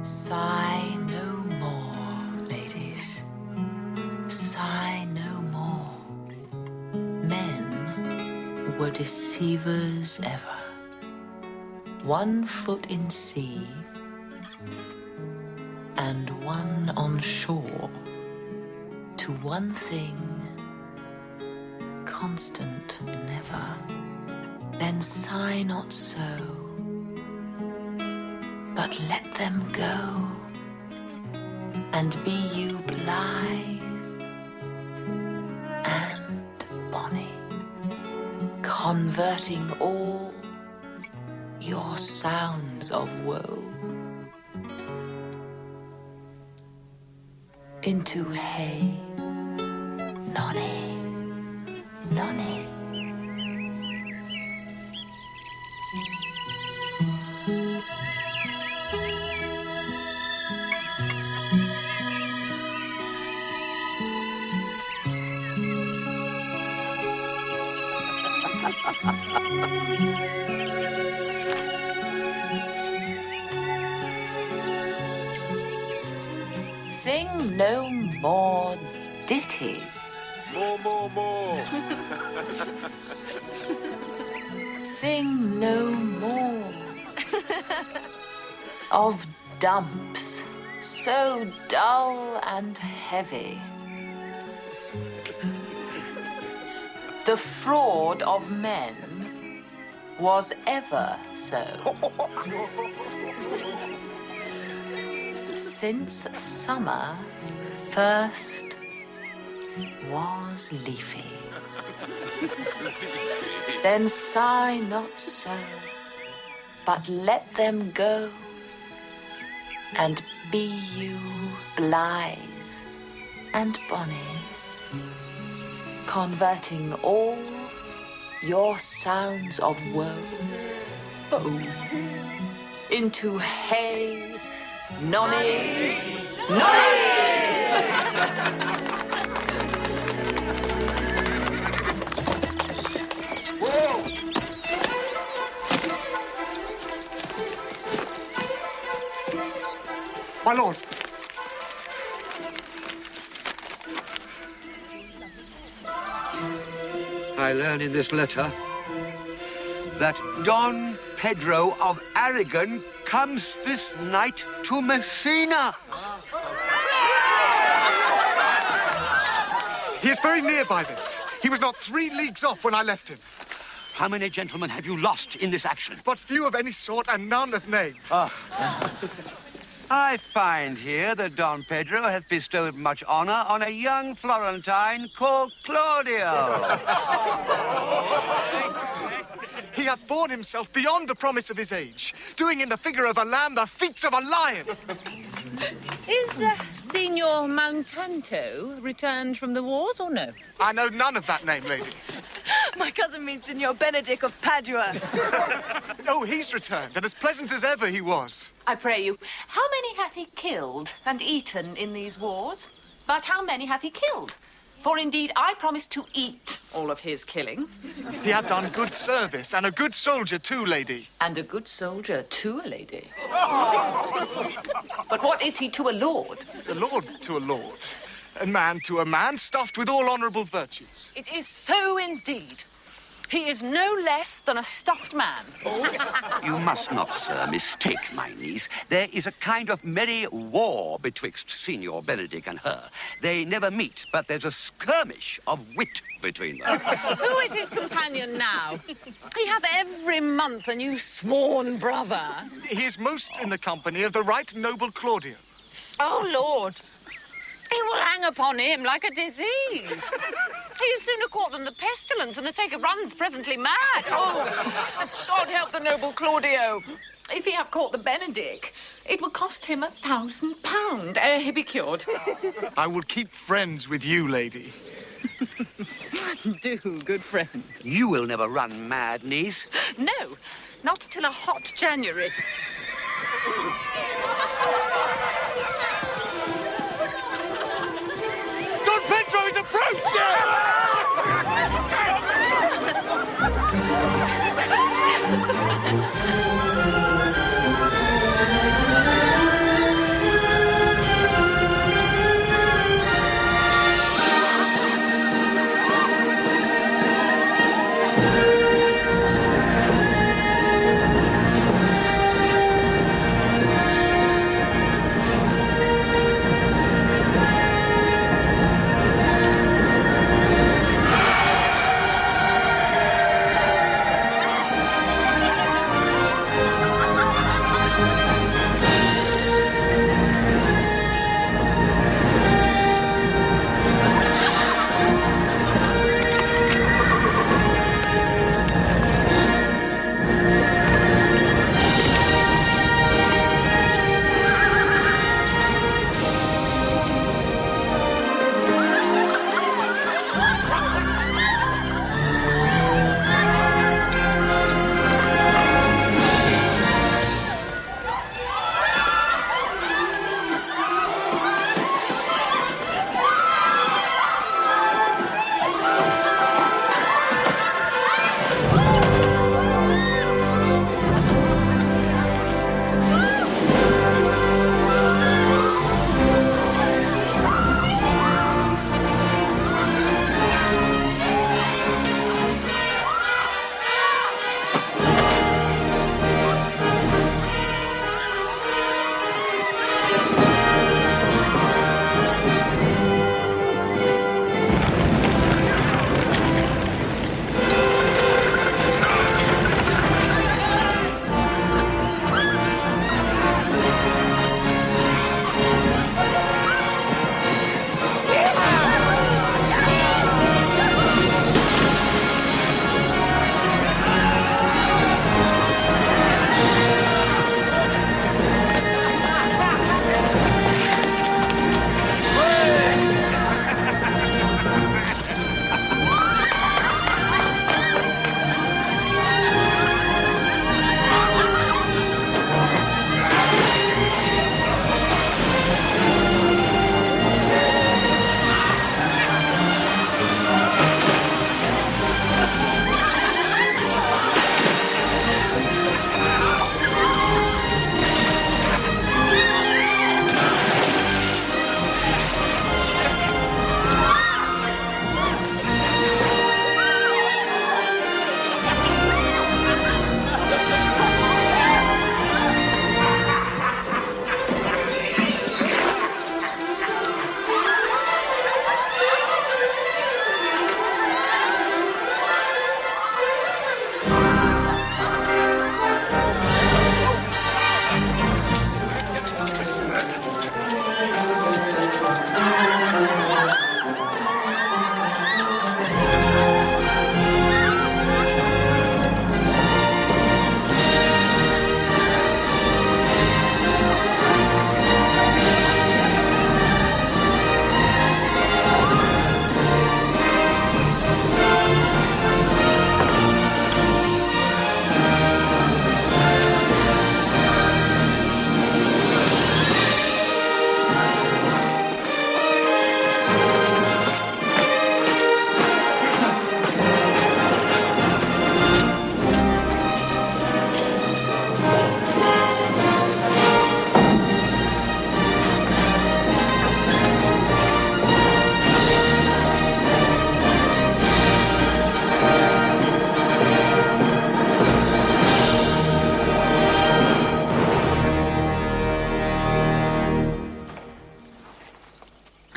Sigh no more, ladies. Sigh no more. Men were deceivers ever. 1 foot in sea and 1 on shore. To one thing, constant never. Then sigh not so, but let them go, and be you blithe and bonny, converting all your sounds of woe into hey, nonny, nonny. Sing no more ditties. More. Sing no more of dumps so dull and heavy. The fraud of men was ever so. Since summer first was leafy. Then sigh not so, but let them go, and be you blithe and bonny, converting all your sounds of woe into hey, nonny, nonny! My lord. I learn in this letter that Don Pedro of Aragon comes this night to Messina. He is very near by this. He was not 3 leagues off when I left him. How many gentlemen have you lost in this action? But few of any sort and none of name. I find here that Don Pedro hath bestowed much honor on a young Florentine called Claudio. He hath borne himself beyond the promise of his age, doing in the figure of a lamb the feats of a lion. Is Signor Mountanto returned from the wars or no? I know none of that name, lady. My cousin means Signor Benedict of Padua. Oh, he's returned, and as pleasant as ever he was. I pray you, how many hath he killed and eaten in these wars? But how many hath he killed? For indeed I promised to eat all of his killing. He had done good service, and a good soldier too, lady. And a good soldier to a lady. But what is he to a lord? A lord to a lord, and man to a man, stuffed with all honourable virtues. It is so indeed. He is no less than a stuffed man. You must not, sir, mistake my niece. There is a kind of merry war betwixt Signor Benedict and her. They never meet, but there's a skirmish of wit between them. Who is his companion now? He hath every month a new sworn brother. He is most in the company of the right noble Claudio. Oh, Lord. He will hang upon him like a disease. He is sooner caught than the pestilence, and the taker runs presently mad. Oh, God help the noble Claudio. If he have caught the Benedict, it will cost him £1,000 ere he be cured. I will keep friends with you, lady. Do, good friend. You will never run mad, niece. No, not till a hot January. Don Pedro is approaching!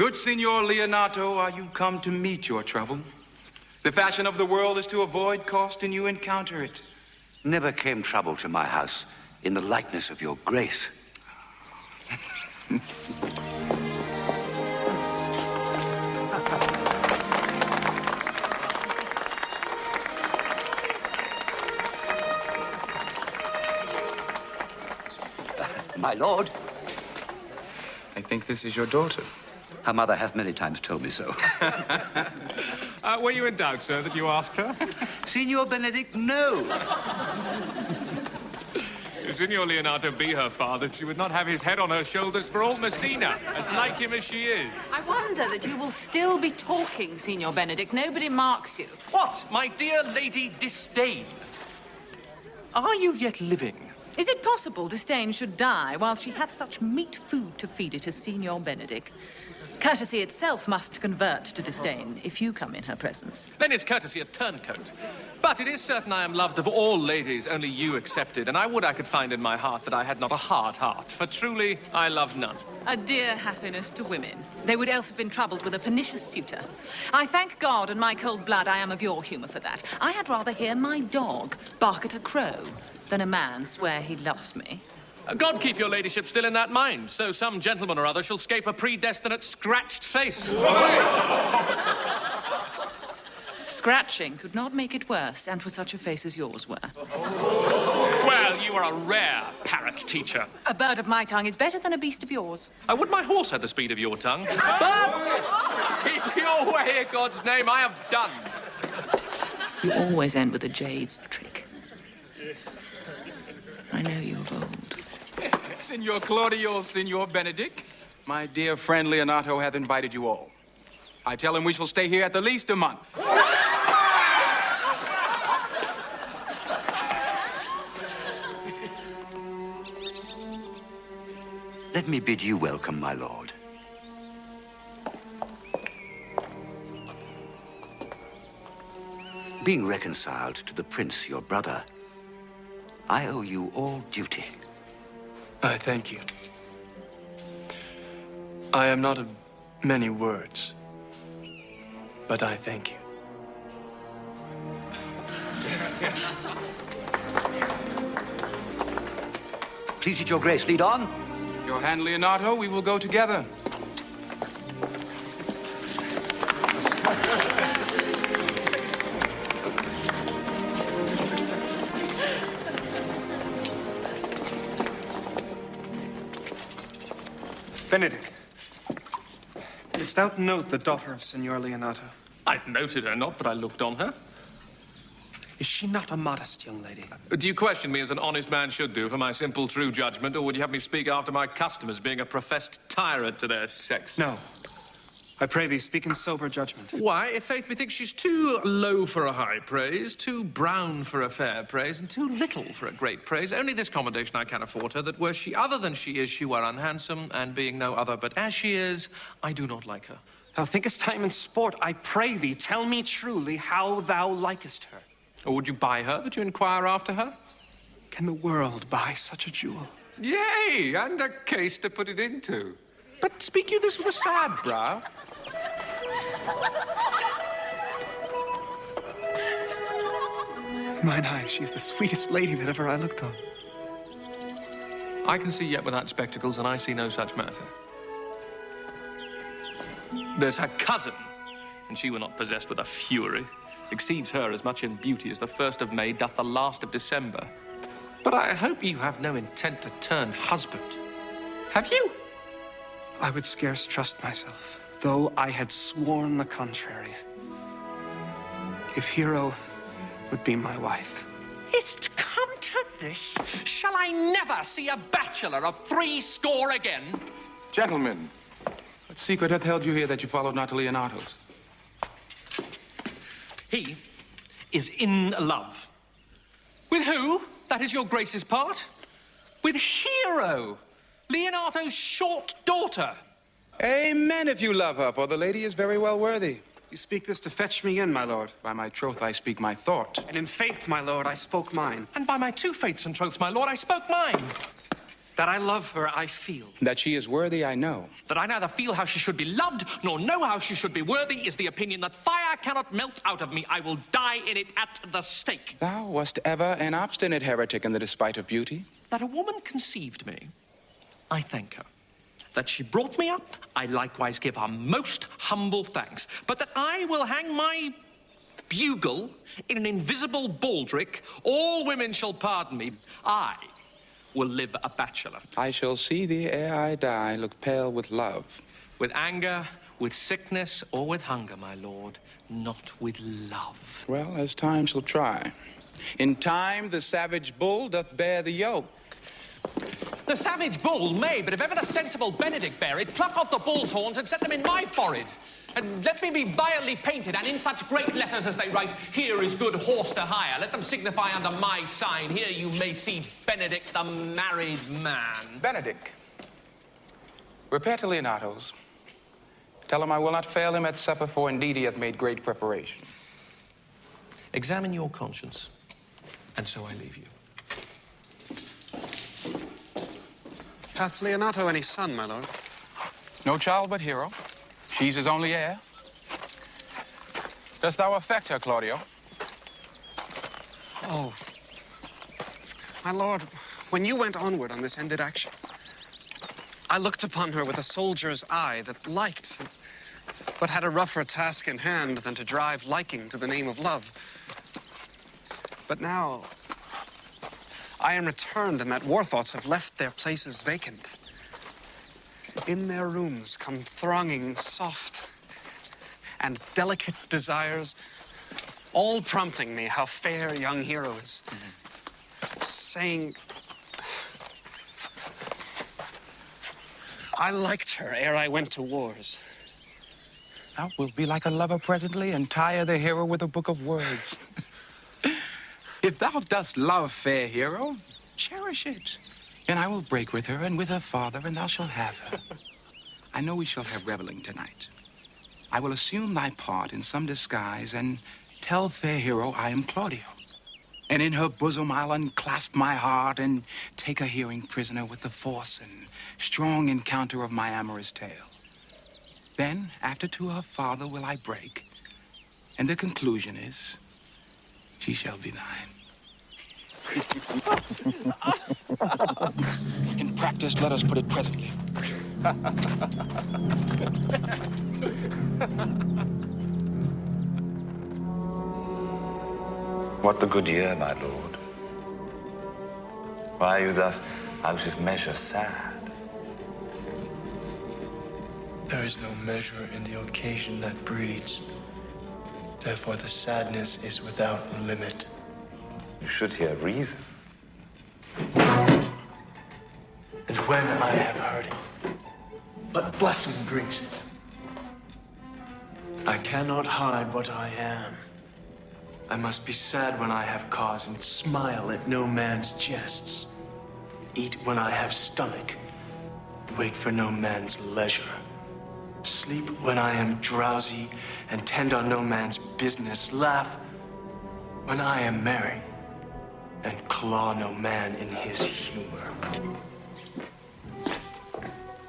Good Signor Leonato, are you come to meet your trouble? The fashion of the world is to avoid cost, and you encounter it. Never came trouble to my house in the likeness of your grace. My lord. I think this is your daughter. Her mother hath many times told me so. Were you in doubt, sir, that you asked her? Signor Benedict, no. If Signor Leonato be her father, she would not have his head on her shoulders for all Messina, as like him as she is. I wonder that you will still be talking, Signor Benedict. Nobody marks you. What, my dear Lady Disdain? Are you yet living? Is it possible Disdain should die while she hath such meat food to feed it as Signor Benedict? Courtesy itself must convert to disdain if you come in her presence. Then is courtesy a turncoat. But it is certain I am loved of all ladies, only you excepted, and I would I could find in my heart that I had not a hard heart, for truly I love none. A dear happiness to women. They would else have been troubled with a pernicious suitor. I thank God and my cold blood I am of your humor for that. I had rather hear my dog bark at a crow than a man swear he loves me. God keep your ladyship still in that mind, so some gentleman or other shall scape a predestinate scratched face. Scratching could not make it worse, and for such a face as yours were. Well, you are a rare parrot teacher. A bird of my tongue is better than a beast of yours. I would my horse had the speed of your tongue. But keep your way, in God's name, I have done. You always end with a jade's trick. I know you of old. Signor Claudio, Signor Benedict, my dear friend Leonato hath invited you all. I tell him we shall stay here at the least a month. Let me bid you welcome, my lord. Being reconciled to the prince, your brother, I owe you all duty. I thank you. I am not of many words, but I thank you. Please it your grace, lead on. Your hand, Leonato, we will go together. Benedict, didst thou note the daughter of Signor Leonato? I've noted her not, but I looked on her. Is she not a modest young lady? Do you question me as an honest man should do for my simple, true judgment, or would you have me speak after my customers, being a professed tyrant to their sex? No. I pray thee, speak in sober judgment. Why, if faith methinks she's too low for a high praise, too brown for a fair praise, and too little for a great praise. Only this commendation I can afford her, that were she other than she is, she were unhandsome, and being no other but as she is, I do not like her. Thou thinkest time and sport. I pray thee, tell me truly how thou likest her. Or would you buy her, that you inquire after her? Can the world buy such a jewel? Yea, and a case to put it into. But speak you this with a sad brow? In mine eyes, she's the sweetest lady that ever I looked on. I can see yet without spectacles, and I see no such matter. There's her cousin, and she were not possessed with a fury. Exceeds her as much in beauty as the 1st of May doth the last of December. But I hope you have no intent to turn husband. Have you? I would scarce trust myself, though I had sworn the contrary. If Hero would be my wife. Is't come to this? Shall I never see a bachelor of 60 again? Gentlemen, what secret hath held you here that you followed not to Leonato's? He is in love. With who? That is your grace's part. With Hero, Leonato's short daughter. Amen if you love her, for the lady is very well worthy. You speak this to fetch me in, my lord. By my troth, I speak my thought. And in faith, my lord, I spoke mine. And by my 2 faiths and troths, my lord, I spoke mine. That I love her, I feel. That she is worthy, I know. That I neither feel how she should be loved, nor know how she should be worthy, is the opinion that fire cannot melt out of me. I will die in it at the stake. Thou wast ever an obstinate heretic in the despite of beauty. That a woman conceived me, I thank her. That she brought me up, I likewise give her most humble thanks. But that I will hang my bugle in an invisible baldric, all women shall pardon me. I will live a bachelor. I shall see thee ere I die, look pale with love. With anger, with sickness, or with hunger, my lord, not with love. Well, as time shall try. In time, the savage bull doth bear the yoke. The savage bull may, but if ever the sensible Benedict bear it, pluck off the bull's horns and set them in my forehead. And let me be vilely painted, and in such great letters as they write, here is good horse to hire. Let them signify under my sign, here you may see Benedict the married man. Benedict, repair to Leonato's. Tell him I will not fail him at supper, for indeed he hath made great preparation. Examine your conscience, and so I leave you. Hath Leonato any son, my lord? No child but Hero. She's his only heir. Dost thou affect her, Claudio? Oh. My lord, when you went onward on this ended action, I looked upon her with a soldier's eye that liked, but had a rougher task in hand than to drive liking to the name of love. But now, I am returned, and that war thoughts have left their places vacant. In their rooms come thronging soft and delicate desires, all prompting me how fair young Hero is, saying, I liked her ere I went to wars. Thou wilt be like a lover presently and tire the hero with a book of words. If thou dost love fair Hero, cherish it. And I will break with her and with her father, and thou shalt have her. I know we shall have reveling tonight. I will assume thy part in some disguise and tell fair Hero I am Claudio. And in her bosom I'll unclasp my heart and take her hearing prisoner with the force and strong encounter of my amorous tale. Then, after to her father will I break, and the conclusion is, she shall be thine. In practice, let us put it presently. What the good year, my lord? Why are you thus out of measure sad? There is no measure in the occasion that breeds. Therefore, the sadness is without limit. You should hear reason. And when I have heard it, what blessing brings it? I cannot hide what I am. I must be sad when I have cause and smile at no man's jests. Eat when I have stomach, wait for no man's leisure. Sleep when I am drowsy and tend on no man's business. Laugh when I am merry and claw no man in his humor.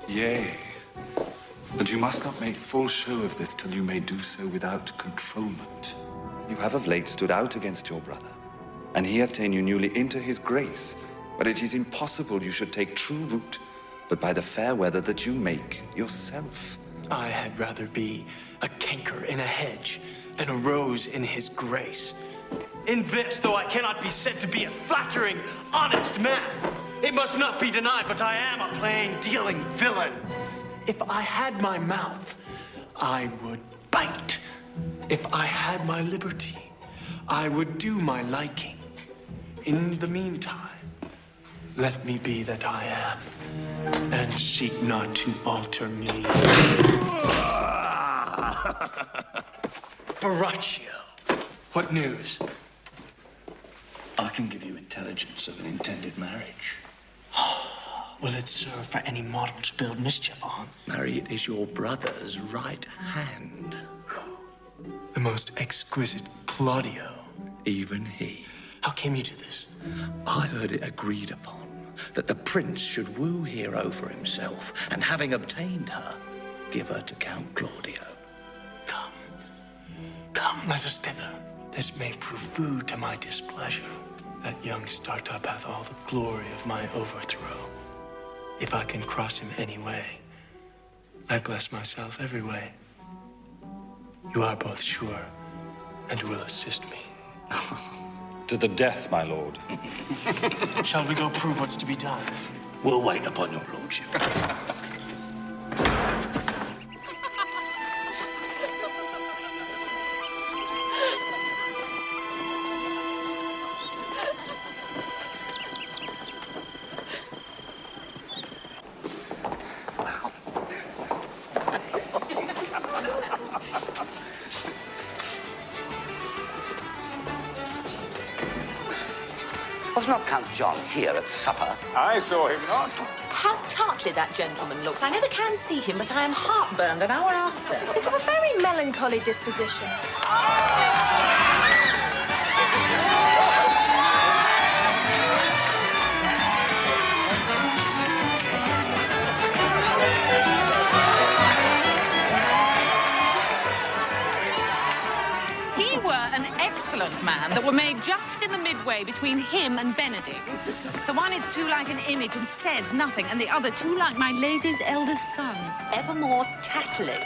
Yea, but you must not make full show of this till you may do so without controlment. You have of late stood out against your brother, and he hath ta'en you newly into his grace. But it is impossible you should take true root, but by the fair weather that you make yourself. I had rather be a canker in a hedge than a rose in his grace. In this, though I cannot be said to be a flattering, honest man, it must not be denied, but I am a plain-dealing villain. If I had my mouth, I would bite. If I had my liberty, I would do my liking. In the meantime, let me be that I am, and seek not to alter me. Baraccio, what news? I can give you intelligence of an intended marriage. Will it serve for any mortal to build mischief on? Marry, it is your brother's right hand. The most exquisite Claudio. Even he. How came you to this? I heard it agreed upon that the prince should woo Hero for himself, and having obtained her, give her to Count Claudio. Come, let us thither. This may prove food to my displeasure. That young startup hath all the glory of my overthrow. If I can cross him any way, I bless myself every way. You are both sure and will assist me. To the death, my lord. Shall we go prove what's to be done? We'll wait upon your lordship. Was not Count John here at supper? I saw him not. How tartly that gentleman looks. I never can see him, but I am heartburned an hour after. He's of a very melancholy disposition. He were an excellent man that were made just in the midway between him and Benedick. The one is too like an image and says nothing, and the other too like my lady's eldest son, evermore tattling.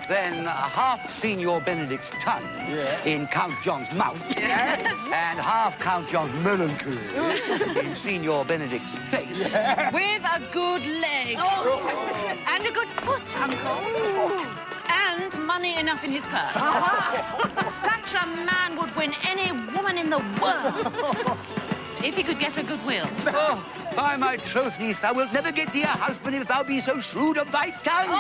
Then half Signor Benedick's tongue in Count John's mouth, and half Count John's melancholy in Signor Benedick's face. With a good leg. And a good foot, Uncle. And money enough in his purse. Such a man would win any woman in the world. If he could get a good will. Oh, by my troth, niece, thou wilt never get thee a husband if thou be so shrewd of thy tongue.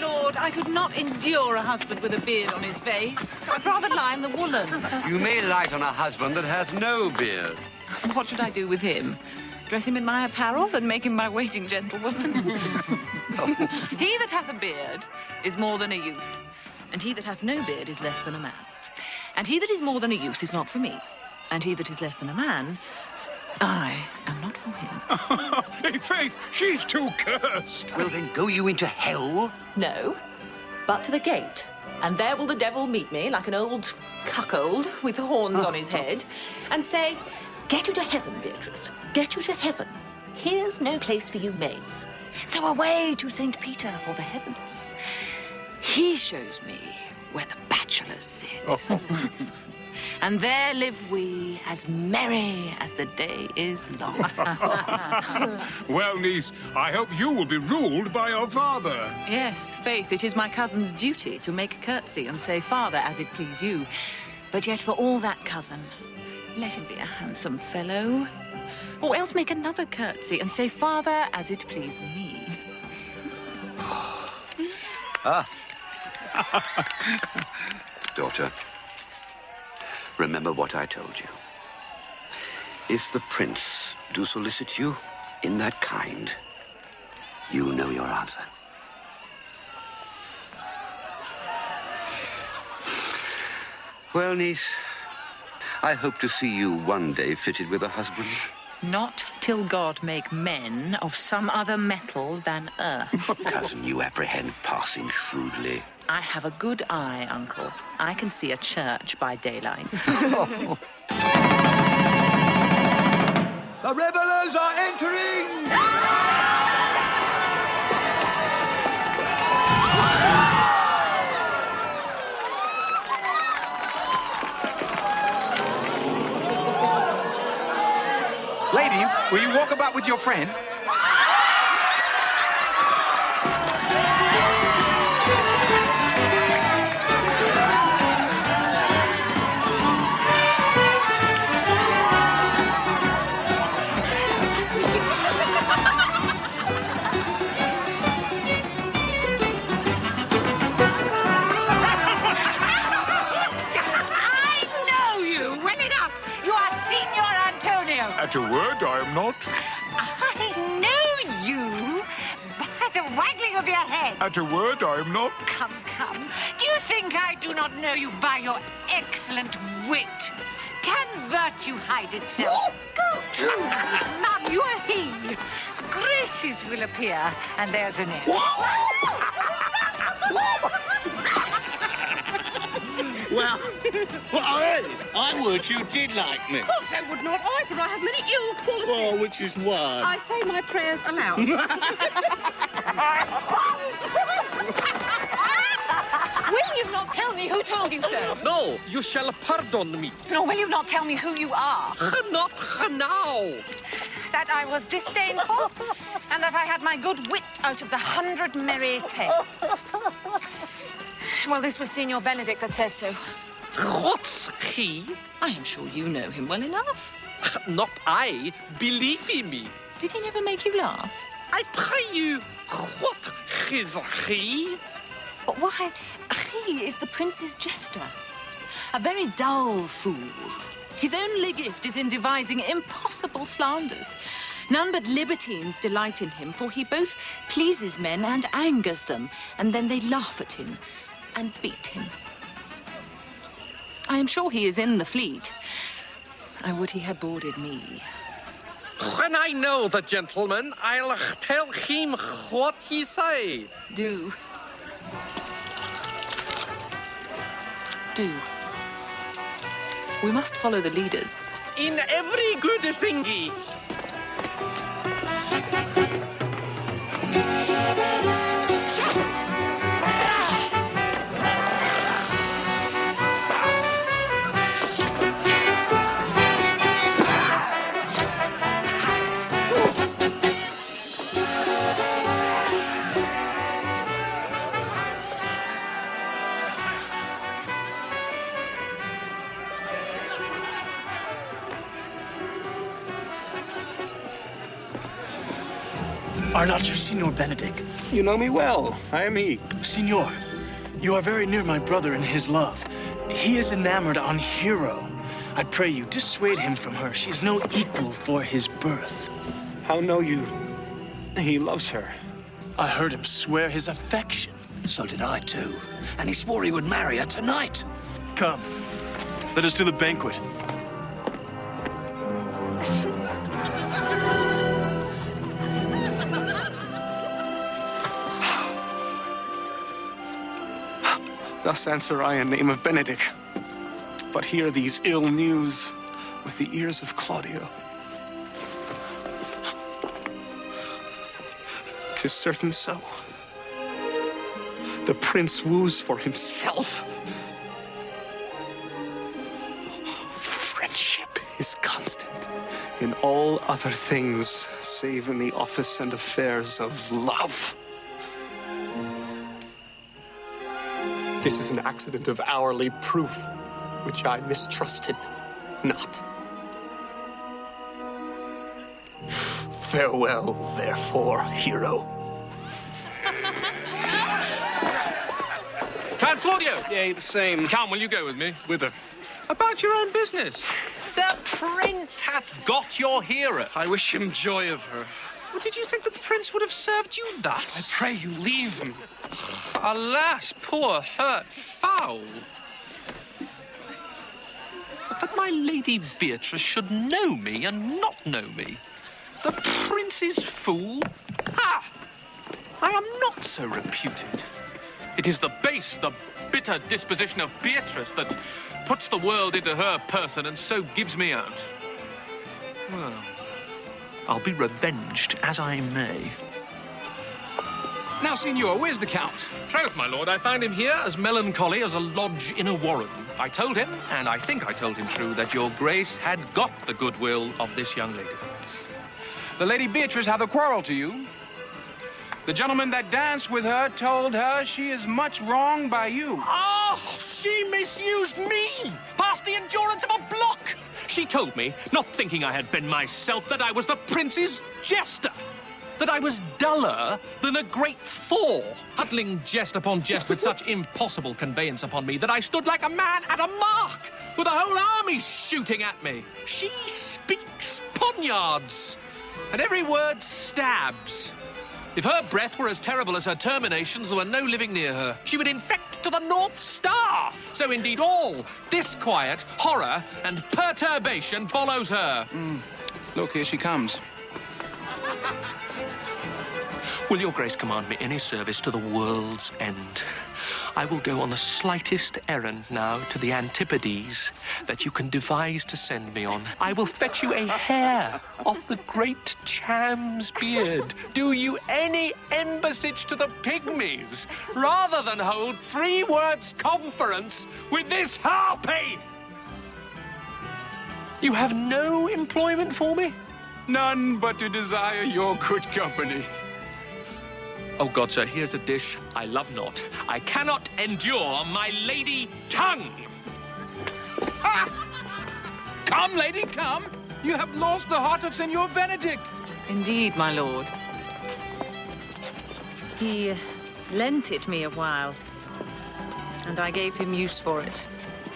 Lord, I could not endure a husband with a beard on his face. I'd rather lie in the woolen. You may light on a husband that hath no beard. What should I do with him? Dress him in my apparel and make him my waiting gentlewoman? He that hath a beard is more than a youth, and he that hath no beard is less than a man. And he that is more than a youth is not for me, and he that is less than a man, I am not for him. In faith, she's too cursed. Well, then go you into hell? No, but to the gate. And there will the devil meet me like an old cuckold with horns on his head and say, "Get you to heaven, Beatrice. Get you to heaven. Here's no place for you maids. So away to St. Peter for the heavens. He shows me where the bachelors sit. And there live we as merry as the day is long." Well, niece, I hope you will be ruled by your father. Yes, faith, it is my cousin's duty to make a curtsy and say, "Father, as it please you." But yet for all that, cousin, let him be a handsome fellow. Or else make another curtsy and say, "Father, as it please me." Daughter, remember what I told you. If the prince do solicit you in that kind, you know your answer. Well, niece, I hope to see you one day fitted with a husband. Not till God make men of some other metal than earth. Cousin, you apprehend passing shrewdly. I have a good eye, Uncle. I can see a church by daylight. The revelers are entering! Lady, will you walk about with your friend? At your word, I am not. I know you by the waggling of your head. At a word, I am not. Come, come. Do you think I do not know you by your excellent wit? Can virtue hide itself? Oh, go to! Mum, you are he. Graces will appear, and there's an end. Well, I would you did like me. Well, so would not I, for I have many ill qualities. Oh, which is one? I say my prayers aloud. Will you not tell me who told you so? No, you shall pardon me. Nor will you not tell me who you are? Not now. That I was disdainful, and that I had my good wit out of the 100 merry tales. Well, this was Signor Benedict that said so. What's he? I am sure you know him well enough. Not I. Believe me. Did he never make you laugh? I pray you, what is he? Why, he is the prince's jester. A very dull fool. His only gift is in devising impossible slanders. None but libertines delight in him, for he both pleases men and angers them, and then they laugh at him and beat him. I am sure he is in the fleet. I would he had boarded me. When I know the gentleman, I'll tell him what he say. Do. Do. We must follow the leaders. In every good thingy. Are not you Signor Benedict? You know me well. I am he. Signor, you are very near my brother in his love. He is enamored on Hero. I pray you, dissuade him from her. She is no equal for his birth. How know you he loves her? I heard him swear his affection. So did I too. And he swore he would marry her tonight. Come, let us to the banquet. Thus answer I in name of Benedict. But hear these ill news with the ears of Claudio. 'Tis certain so. The prince woos for himself. Friendship is constant in all other things, save in the office and affairs of love. This is an accident of hourly proof, which I mistrusted not. Farewell, therefore, hero. Count Claudio! Yea, the same. Come, will you go with me? Whither? About your own business. The prince hath got your hero. I wish him joy of her. Well, did you think that the prince would have served you thus? I pray you leave me. Alas, poor hurt fowl. But that my Lady Beatrice should know me and not know me. The prince's fool? Ha! I am not so reputed. It is the base, the bitter disposition of Beatrice that puts the world into her person and so gives me out. Well, I'll be revenged as I may. Now, Signor, where's the Count? Troth, my lord, I found him here as melancholy as a lodge in a warren. I told him, and I think I told him true, that your grace had got the goodwill of this young lady. The Lady Beatrice hath a quarrel to you. The gentleman that danced with her told her she is much wronged by you. Oh, she misused me past the endurance of a block. She told me, not thinking I had been myself, that I was the prince's jester. That I was duller than a great Thor, huddling jest upon jest with such impossible conveyance upon me that I stood like a man at a mark, with a whole army shooting at me. She speaks poniards, and every word stabs. If her breath were as terrible as her terminations, there were no living near her. She would infect to the North Star. So indeed all disquiet, horror, and perturbation follows her. Look, here she comes. Will your grace command me any service to the world's end? I will go on the slightest errand now to the Antipodes that you can devise to send me on. I will fetch you a hair off the great Cham's beard. Do you any embassage to the pygmies rather than hold 3 words conference with this harpy? You have no employment for me? None but to desire your good company. Oh, God, sir, here's a dish I love not. I cannot endure my lady tongue. Come, lady, come. You have lost the heart of Senor Benedict. Indeed, my lord. He lent it me a while, and I gave him use for it.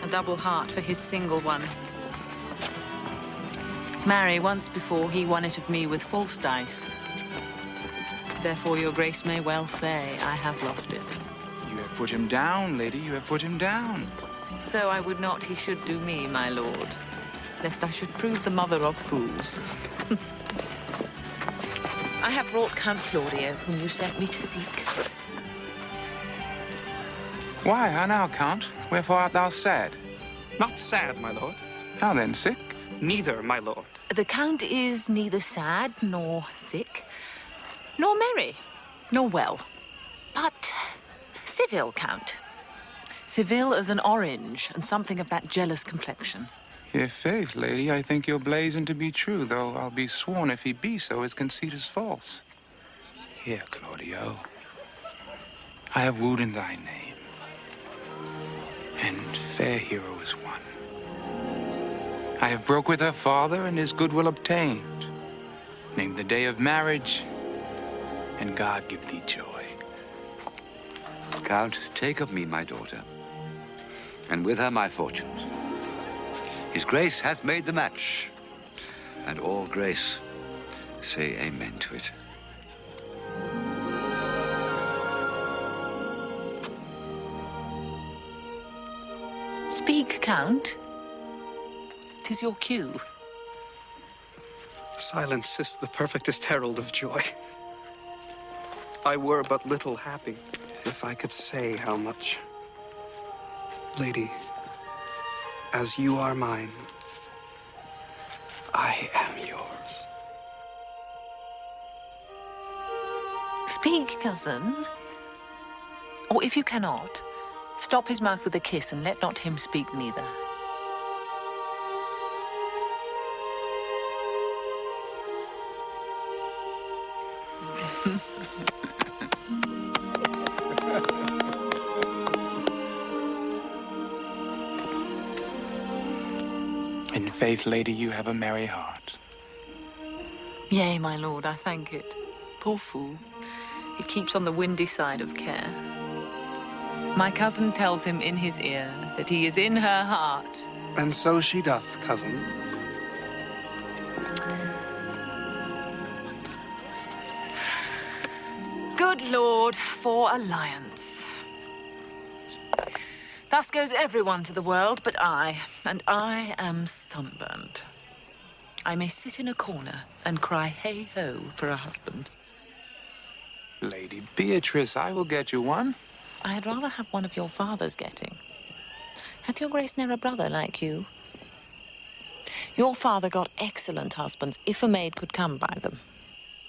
A double heart for his single one. Marry, once before, he won it of me with false dice. Therefore, your grace may well say I have lost it. You have put him down, lady. You have put him down. So I would not he should do me, my lord, lest I should prove the mother of fools. I have brought Count Claudio, whom you sent me to seek. Why, how now, Count? Wherefore art thou sad? Not sad, my lord. How then, sick? Neither, my lord. The Count is neither sad nor sick, nor merry, nor well, but civil, Count. Civil as an orange, and something of that jealous complexion. Your faith, lady, I think your blazon to be true, though I'll be sworn if he be so, his conceit is false. Here, Claudio, I have wooed in thy name, and fair hero is won. I have broke with her father, and his goodwill obtained. Named the day of marriage, and God give thee joy. Count, take of me my daughter, and with her my fortunes. His grace hath made the match, and all grace say amen to it. Speak, Count. 'Tis your cue. Silence is the perfectest herald of joy. I were but little happy if I could say how much. Lady, as you are mine, I am yours. Speak, cousin. Or if you cannot, stop his mouth with a kiss, and let not him speak neither. In faith, lady, you have a merry heart. Yea, my lord, I thank it. Poor fool. It keeps on the windy side of care. My cousin tells him in his ear that he is in her heart. And so she doth, cousin. Good Lord, for alliance. Thus goes everyone to the world but I, and I am sunburned. I may sit in a corner and cry hey-ho for a husband. Lady Beatrice, I will get you one. I had rather have one of your father's getting. Hath your grace ne'er a brother like you? Your father got excellent husbands, if a maid could come by them.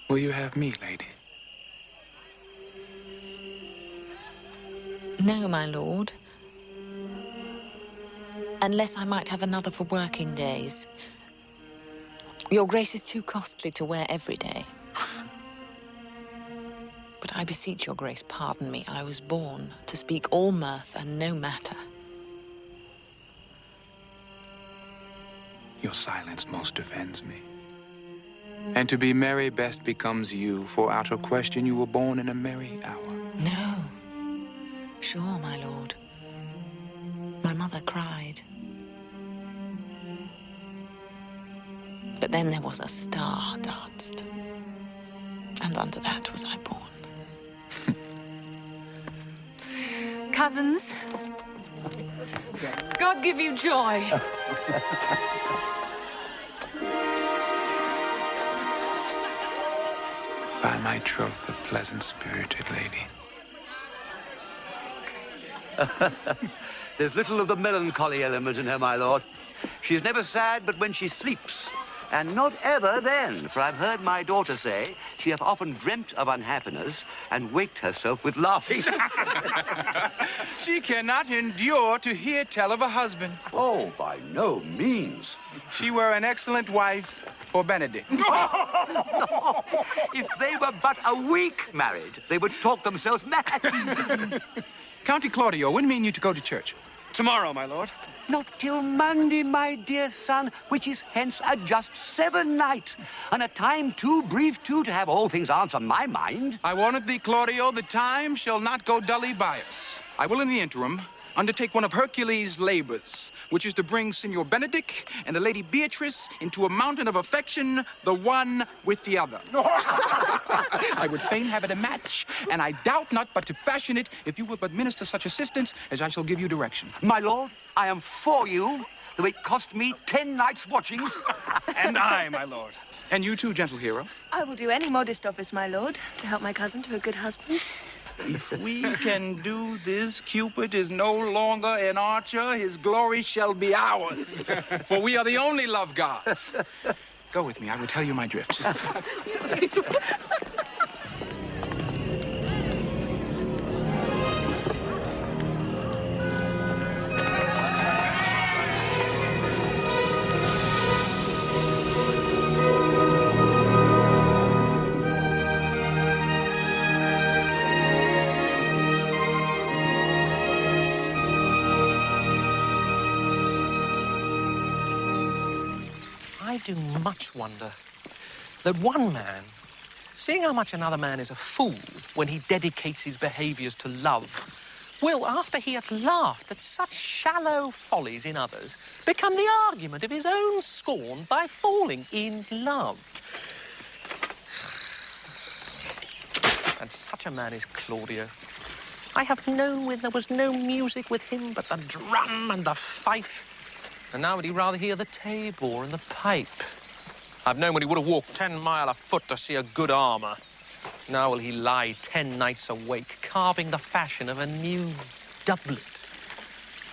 Will you have me, lady? No, my lord. Unless I might have another for working days. Your grace is too costly to wear every day. But I beseech your grace, pardon me. I was born to speak all mirth and no matter. Your silence most offends me. And to be merry best becomes you, for out of question you were born in a merry hour. No. Sure, my lord. My mother cried. But then there was a star danced. And under that was I born. Cousins, God give you joy. By my troth, a pleasant-spirited lady. There's little of the melancholy element in her, my lord. She's never sad but when she sleeps, and not ever then, for I've heard my daughter say she hath often dreamt of unhappiness and waked herself with laughing. She cannot endure to hear tell of a husband. Oh, by no means. She were an excellent wife for Benedict. No. If they were but a week married, they would talk themselves mad. County Claudio, when mean you to go to church? Tomorrow, my lord. Not till Monday, my dear son, which is hence a just 7 night, and a time too brief, too, to have all things answer my mind. I warrant thee, Claudio, the time shall not go dully by us. I will, in the interim, undertake one of Hercules' labors, which is to bring Signor Benedict and the Lady Beatrice into a mountain of affection, the one with the other. I would fain have it a match, and I doubt not but to fashion it if you will but minister such assistance as I shall give you direction. My lord, I am for you, though it cost me 10 nights' watchings. And I, my lord. And you too, gentle hero. I will do any modest office, my lord, to help my cousin to a good husband. If we can do this, Cupid is no longer an archer. His glory shall be ours. For we are the only love gods. Go with me. I will tell you my drift. I do much wonder that one man, seeing how much another man is a fool when he dedicates his behaviours to love, will, after he hath laughed at such shallow follies in others, become the argument of his own scorn by falling in love. And such a man is Claudio. I have known when there was no music with him but the drum and the fife. And now would he rather hear the tabor and the pipe. I've known when he would have walked 10 mile afoot to see a good armour. Now will he lie 10 nights awake, carving the fashion of a new doublet.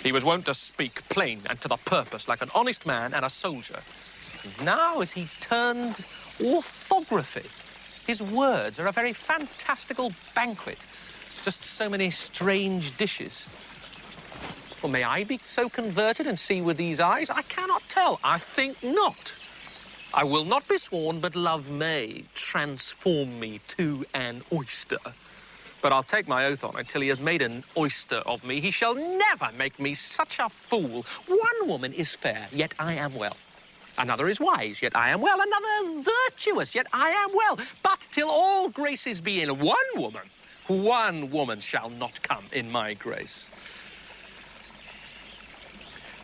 He was wont to speak plain and to the purpose, like an honest man and a soldier. And now is he turned orthography. His words are a very fantastical banquet. Just so many strange dishes. Well, may I be so converted and see with these eyes? I cannot tell. I think not. I will not be sworn, but love may transform me to an oyster. But I'll take my oath on it till he has made an oyster of me. He shall never make me such a fool. One woman is fair, yet I am well. Another is wise, yet I am well. Another virtuous, yet I am well. But till all graces be in one woman shall not come in my grace.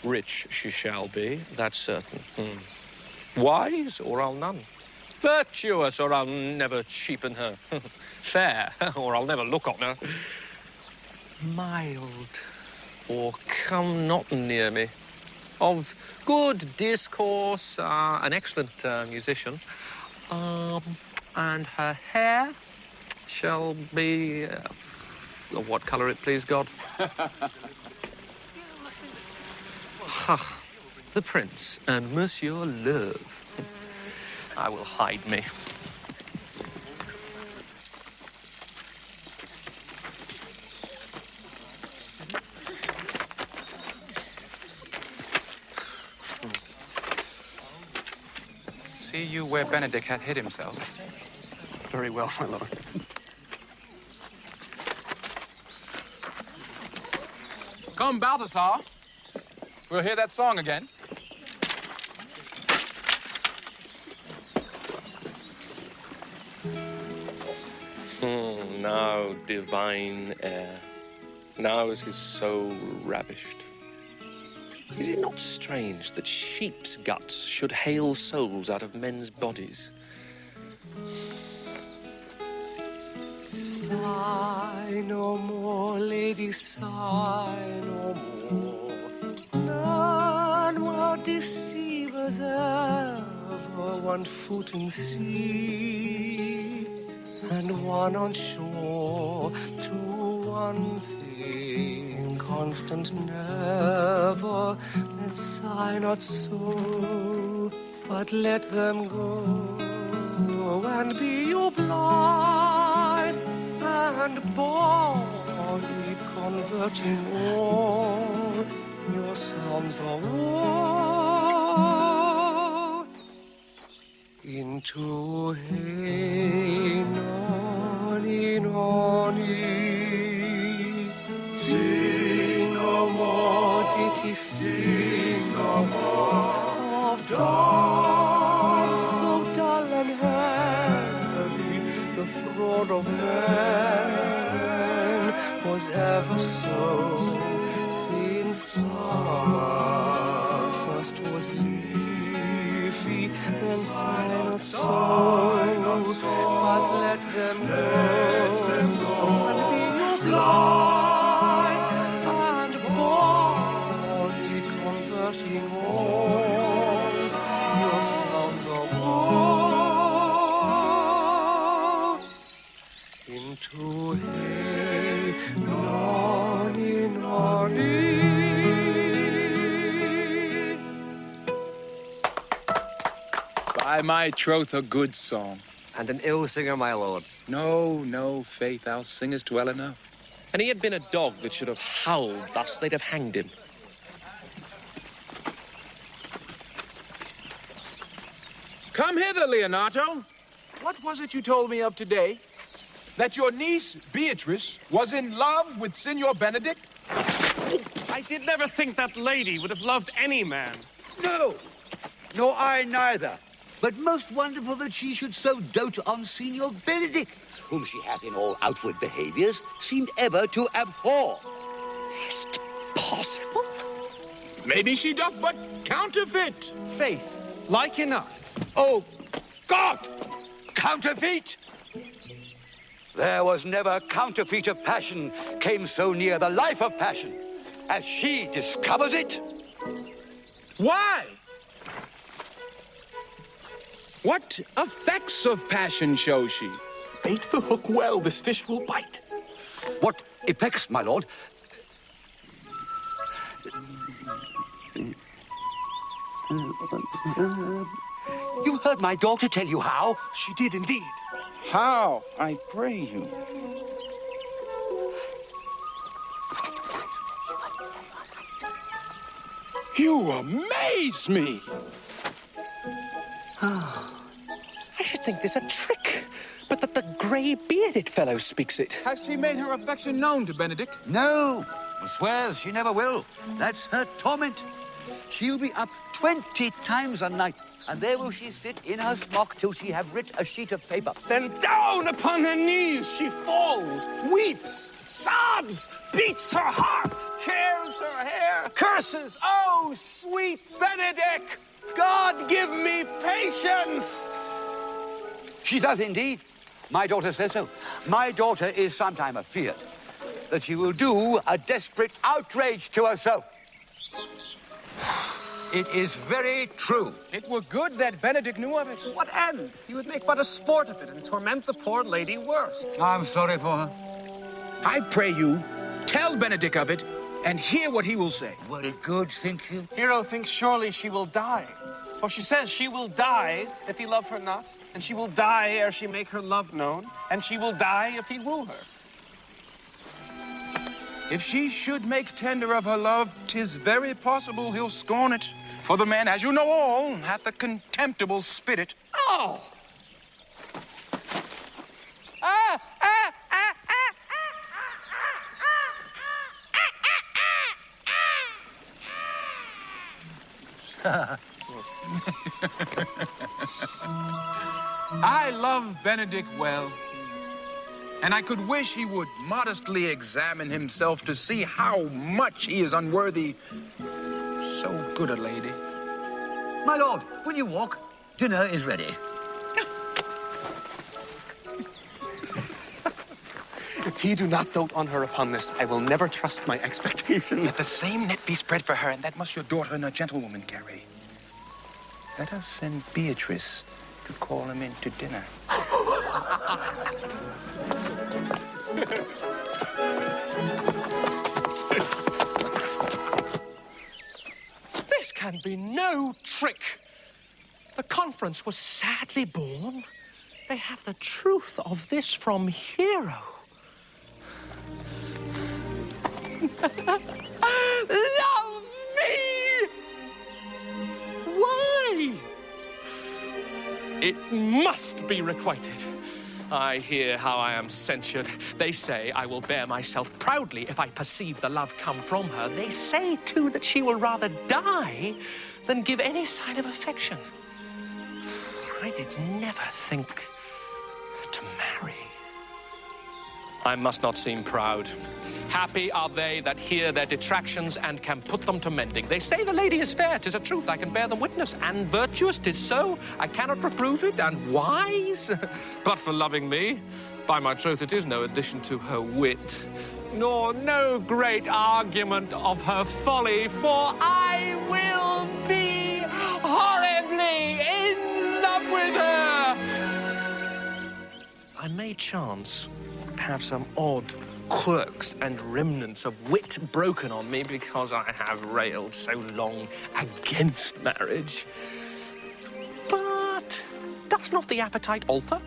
Rich she shall be, that's certain. Wise, or I'll none. Virtuous, or I'll never cheapen her. Fair, or I'll never look on her. Mild, or come not near me. Of good discourse, an excellent musician. And her hair shall be... of what colour it please God? Ha, the Prince and Monsieur Love. I will hide me. See you where Benedict hath hid himself. Very well, my lord. Come, Balthasar. We'll hear that song again. Now divine air. Now is his soul ravished. Is it not strange that sheep's guts should hale souls out of men's bodies? Sigh no more, lady, sigh no more. None were deceivers ever, one foot in sea, and one on shore, to one thing constant never. Then sigh not so, but let them go, and be you blithe and bonny, converting all your sounds of woe into hey nonny nonny. Sing no more, ditty, sing no more of dawn so dull and heavy. The fraud of man was ever so, since summer first was leafy. Then sigh not so, but let them go, and be your blithe and bonny, converting all your sounds of woe into hey nonny nonny. By my troth, a good song. And an ill singer, my lord. No, no, faith, thou singest well enough. And he had been a dog that should have howled thus, they'd have hanged him. Come hither, Leonato. What was it you told me of today? That your niece, Beatrice, was in love with Signor Benedict? I did never think that lady would have loved any man. No, nor I neither. But most wonderful that she should so dote on Signor Benedict, whom she hath in all outward behaviors seemed ever to abhor. Is't possible? Maybe she doth but counterfeit. Faith, like enough. Oh, God! Counterfeit! There was never counterfeit of passion came so near the life of passion as she discovers it. Why? What effects of passion shows she? Bait the hook well, this fish will bite. What effects, my lord? You heard my daughter tell you how? She did indeed. How, I pray you? You amaze me! I should think this a trick, but that the grey-bearded fellow speaks it. Has she made her affection known to Benedict? No, swears she never will. That's her torment. She'll be up 20 times a night, and there will she sit in her smock till she have writ a sheet of paper. Then down upon her knees she falls, weeps, sobs, beats her heart, tears her hair, curses, oh, sweet Benedict! God give me patience! She does indeed. My daughter says so. My daughter is sometime afeard that she will do a desperate outrage to herself. It is very true. It were good that Benedict knew of it. What end? He would make but a sport of it and torment the poor lady worse. I'm sorry for her. I pray you, tell Benedict of it, and hear what he will say. Were it good, think you? Hero thinks surely she will die. For she says she will die if he love her not, and she will die ere she make her love known, and she will die if he woo her. If she should make tender of her love, 'tis very possible he'll scorn it. For the man, as you know all, hath a contemptible spirit. Oh! I love Benedict well, and I could wish he would modestly examine himself to see how much he is unworthy so good a lady. My lord, will you walk? Dinner is ready. If he do not dote on her upon this, I will never trust my expectations. Let the same net be spread for her, and that must your daughter and a gentlewoman carry. Let us send Beatrice to call him in to dinner. This can be no trick. The conference was sadly born. They have the truth of this from Hero. Love me! Why? It must be requited. I hear how I am censured. They say I will bear myself proudly if I perceive the love come from her. They say, too, that she will rather die than give any sign of affection. I did never think to marry. I must not seem proud. Happy are they that hear their detractions and can put them to mending. They say the lady is fair, 'tis a truth, I can bear them witness, and virtuous, 'tis so, I cannot reprove it, and wise. But for loving me, by my troth, it is no addition to her wit, nor no great argument of her folly, for I will be horribly in love with her. I may chance have some odd quirks and remnants of wit broken on me because I have railed so long against marriage. But does not the appetite alter?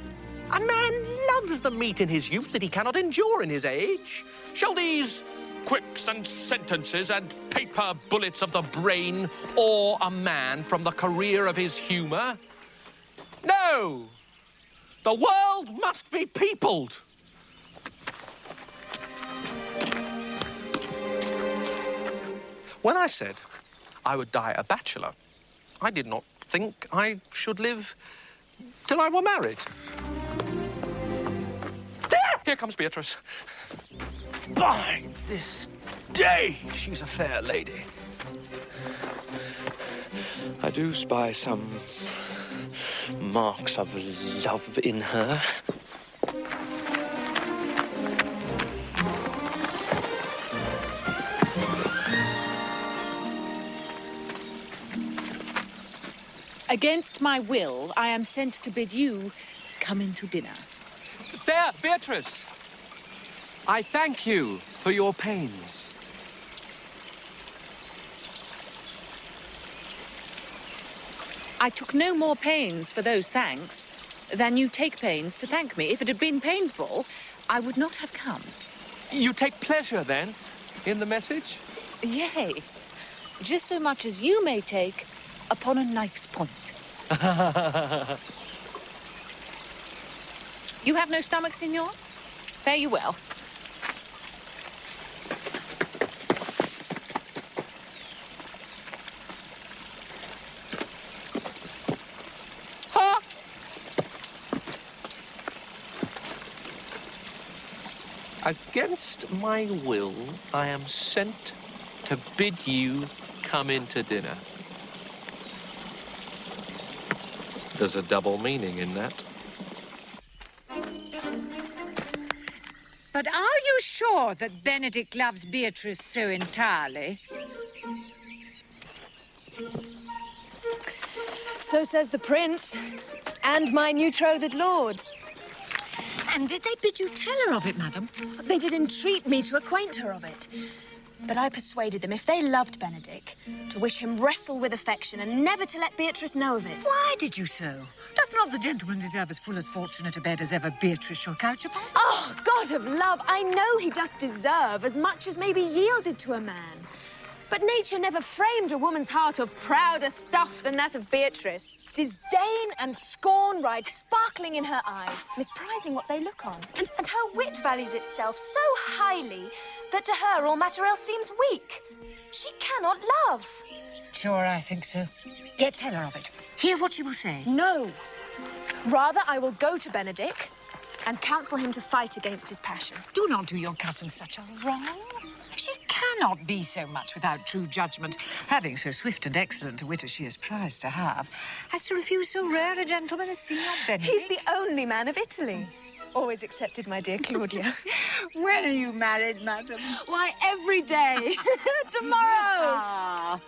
A man loves the meat in his youth that he cannot endure in his age. Shall these quips and sentences and paper bullets of the brain awe a man from the career of his humour? No! The world must be peopled. When I said I would die a bachelor, I did not think I should live till I were married. There! Here comes Beatrice. By this day, she's a fair lady. I do spy some marks of love in her. Against my will, I am sent to bid you come in to dinner. There, Beatrice. I thank you for your pains. I took no more pains for those thanks than you take pains to thank me. If it had been painful, I would not have come. You take pleasure, then, in the message? Yea, just so much as you may take upon a knife's point. You have no stomach, Signor? Fare you well. Ha! Against my will, I am sent to bid you come in to dinner. There's a double meaning in that. But are you sure that Benedict loves Beatrice so entirely? So says the prince, and my new-trothed lord. And did they bid you tell her of it, madam? They did entreat me to acquaint her of it. But I persuaded them, if they loved Benedict, to wish him wrestle with affection and never to let Beatrice know of it. Why did you so? Doth not the gentleman deserve as full as fortunate a bed as ever Beatrice shall couch upon? Oh, God of love, I know he doth deserve as much as may be yielded to a man. But nature never framed a woman's heart of prouder stuff than that of Beatrice. Disdain and scorn ride sparkling in her eyes, misprizing what they look on. And her wit values itself so highly that to her all matter else seems weak. She cannot love. Sure, I think so. Yet tell her of it. Hear what she will say. No. Rather, I will go to Benedict and counsel him to fight against his passion. Do not do your cousin such a wrong. She cannot be so much without true judgment, having so swift and excellent a wit as she is prized to have, as to refuse so rare a gentleman as Signor Benedict. He's the only man of Italy. always accepted, my dear Claudia. When are you married, madam? Why, every day. Tomorrow. Ah.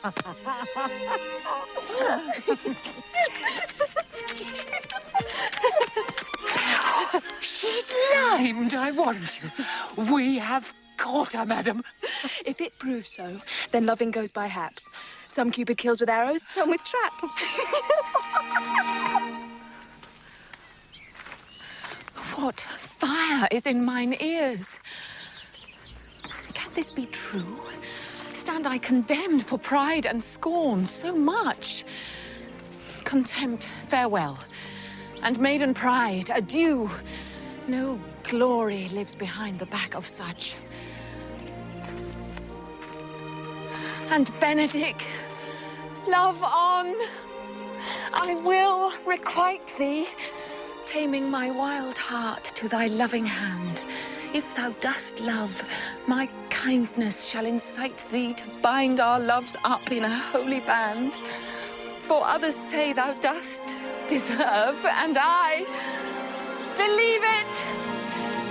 She's limed, I warrant you. We have caught her, madam. If it proves so, then loving goes by haps. Some Cupid kills with arrows, some with traps. What fire is in mine ears? Can this be true? Stand I condemned for pride and scorn so much? Contempt, farewell. And maiden pride, adieu. No glory lives behind the back of such. And Benedick, love on. I will requite thee, taming my wild heart to thy loving hand. If thou dost love, my kindness shall incite thee to bind our loves up in a holy band. For others say thou dost deserve, and I believe it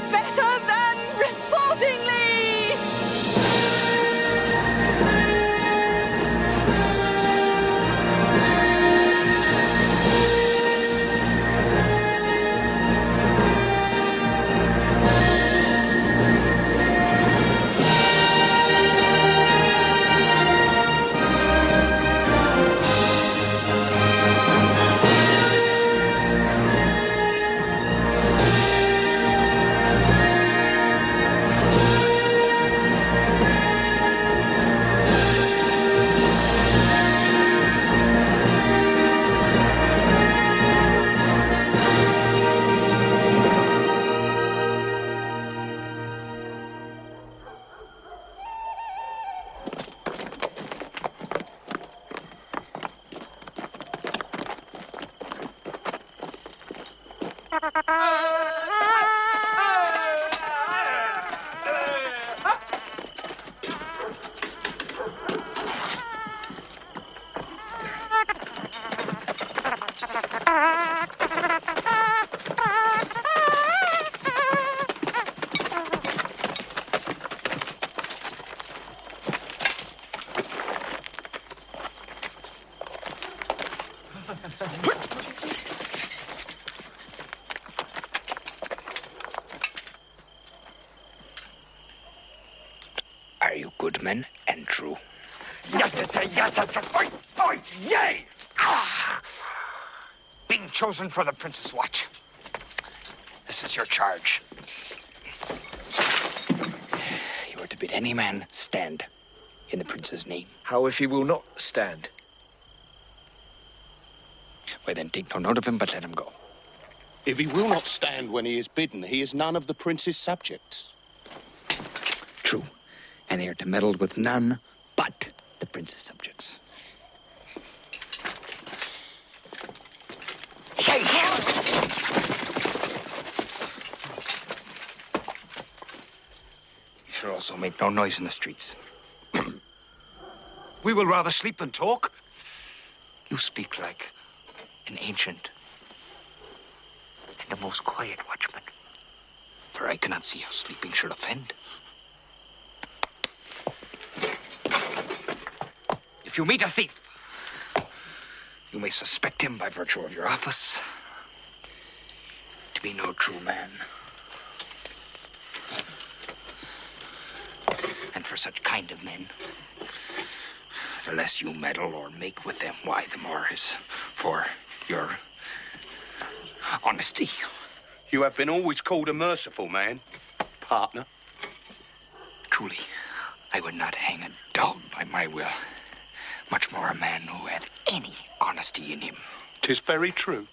better than reportingly. Are you good men and true? Yay! Being chosen for the Prince's watch. This is your charge. You are to bid any man stand in the Prince's name. How if he will not stand? Well, then take no note of him, but let him go. If he will not stand when he is bidden, he is none of the Prince's subjects. True. And they are to meddle with none but the Prince's subjects. You should also make no noise in the streets. We will rather sleep than talk. You speak like an ancient and a most quiet watchman. For I cannot see how sleeping should offend. If you meet a thief, you may suspect him by virtue of your office to be no true man. And for such kind of men, the less you meddle or make with them, why, the more is for your honesty. You have been always called a merciful man, partner. Truly, I would not hang a dog by my will. Much more a man who hath any honesty in him. 'Tis very true.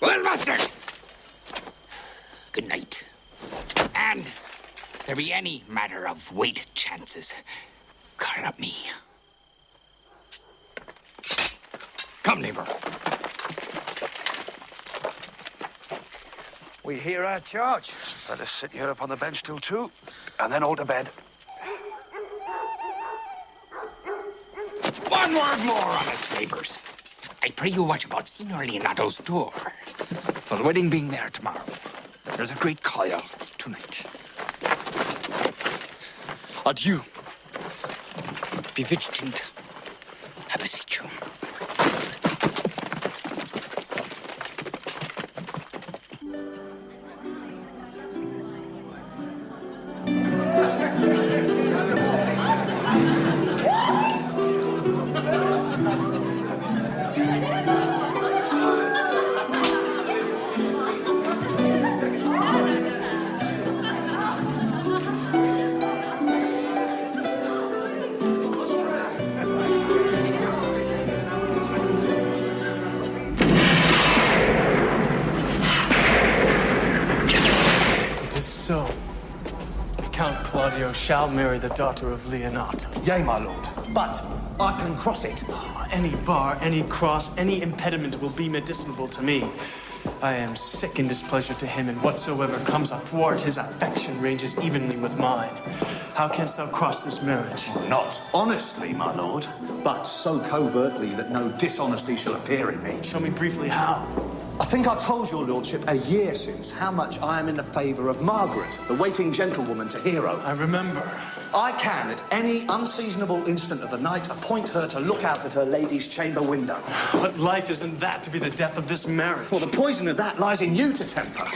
Well, master! Good night. And if there be any matter of weight chances, call up me. Come, neighbor. We hear our charge. Let us sit here upon the bench till 2, and then all to bed. One word more, honest neighbours. I pray you watch about Signor Leonardo's door. For the wedding being there tomorrow, there's a great coil tonight. Adieu. Be vigilant. I beseech you. So, Count Claudio shall marry the daughter of Leonato. Yea, my lord, but I can cross it. Any bar, any cross, any impediment will be medicinable to me. I am sick in displeasure to him, and whatsoever comes athwart his affection ranges evenly with mine. How canst thou cross this marriage? Not honestly, my lord, but so covertly that no dishonesty shall appear in me. Show me briefly how. I think I told your lordship a year since how much I am in the favour of Margaret, the waiting gentlewoman to Hero. I remember. I can, at any unseasonable instant of the night, appoint her to look out at her lady's chamber window. What life isn't that to be the death of this marriage? Well, the poison of that lies in you to temper.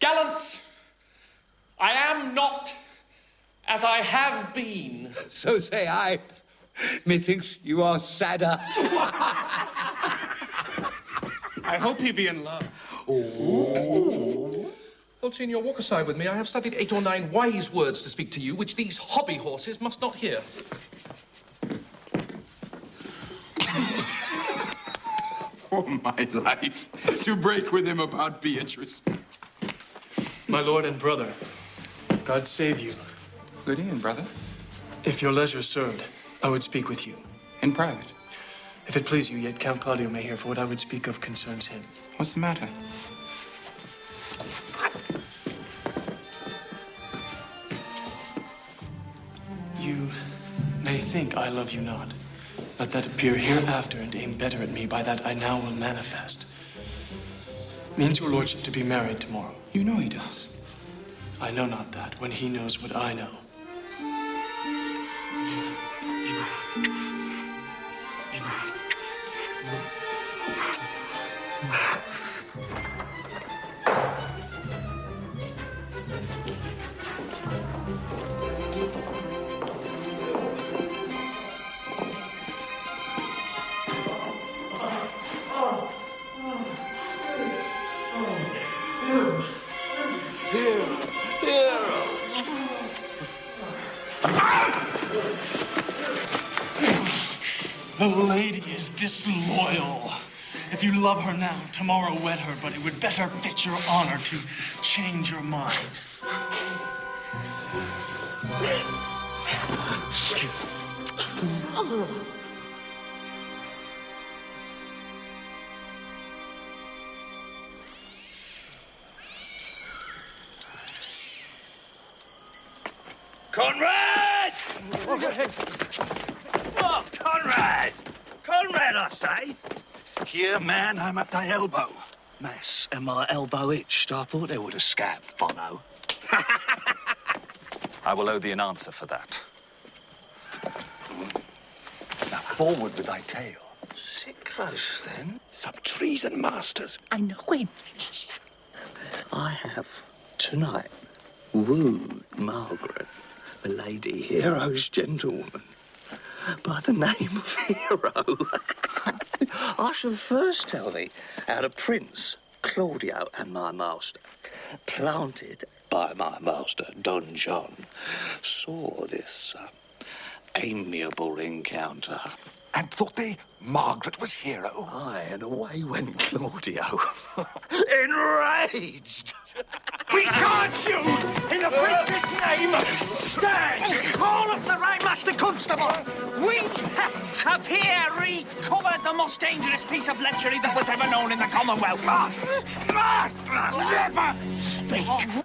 Gallants, I am not as I have been. So say I. Methinks you are sadder. I hope he be in love. Old senior, walk aside with me. I have studied 8 or 9 wise words to speak to you, which these hobby horses must not hear. Oh, my life. To break with him about Beatrice. My lord and brother, God save you. Good evening, brother. If your leisure served, I would speak with you. In private? If it please you, yet Count Claudio may hear, for what I would speak of concerns him. What's the matter? You may think I love you not. Let that appear hereafter and aim better at me. By that I now will manifest. Means your lordship to be married tomorrow. You know he does. I know not that, when he knows what I know. The lady is disloyal. If you love her now, tomorrow wed her, but it would better fit your honor to change your mind. Conrad! Oh, Conrad! Conrad, I say! Here, man, I'm at thy elbow. Mass, and my elbow itched. I thought there would a scab follow. I will owe thee an answer for that. Now, forward with thy tale. Sit close, then. Some treason masters. I know him. I have, tonight, wooed Margaret, the Lady Hero's gentlewoman, by the name of Hero. I shall first tell thee how the prince Claudio and my master, planted by my master, Don John, saw this amiable encounter. And thought they Margaret was hero? Aye, and away went Claudio, enraged. We charge you in the prince's name! Stand! Call up the right master constable! We have here recovered the most dangerous piece of lechery that was ever known in the Commonwealth. Master! Never speak!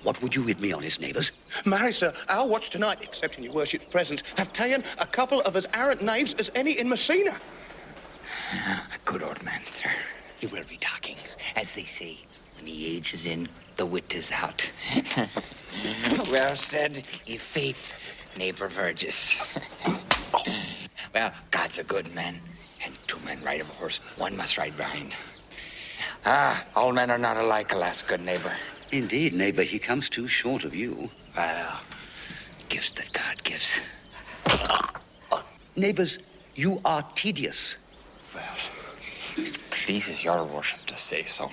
What would you with me, honest neighbours? Marry, sir, our watch tonight, excepting your worship's presence, have taken a couple of as arrant knaves as any in Messina. A good old man, sir. He will be talking. As they say, when the age is in, the wit is out. Well said, ye faith, neighbor Verges. Well, God's a good man, and two men ride of a horse. One must ride behind. All men are not alike, alas, good neighbor. Indeed, neighbour, he comes too short of you. Well, gifts that God gives. Neighbours, you are tedious. Well, it pleases your worship to say so.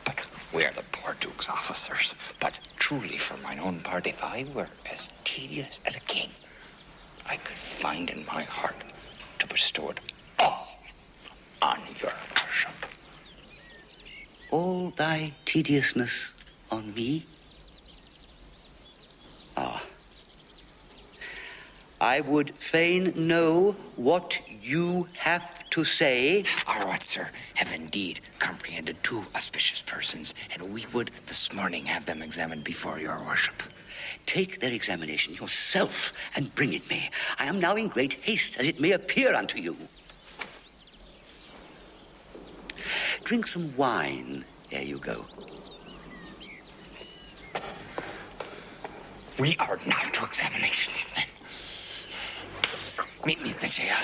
But we are the poor Duke's officers. But truly, for mine own part, if I were as tedious as a king, I could find in my heart to bestow it all on your worship. All thy tediousness on me? Ah. I would fain know what you have to say. Our what, sir, have indeed comprehended two auspicious persons, and we would this morning have them examined before your worship. Take their examination yourself and bring it me. I am now in great haste, as it may appear unto you. Drink some wine ere you go. We are now to examinations, then. Meet me at the jail.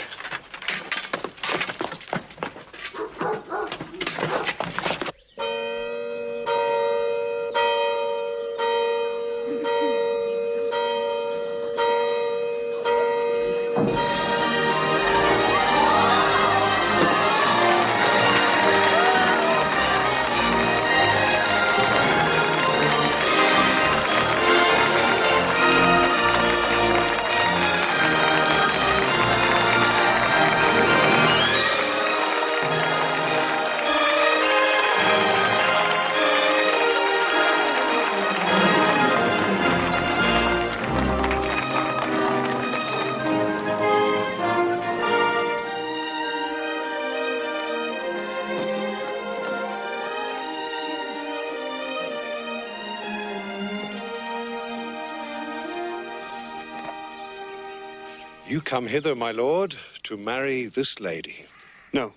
You come hither, my lord, to marry this lady. No.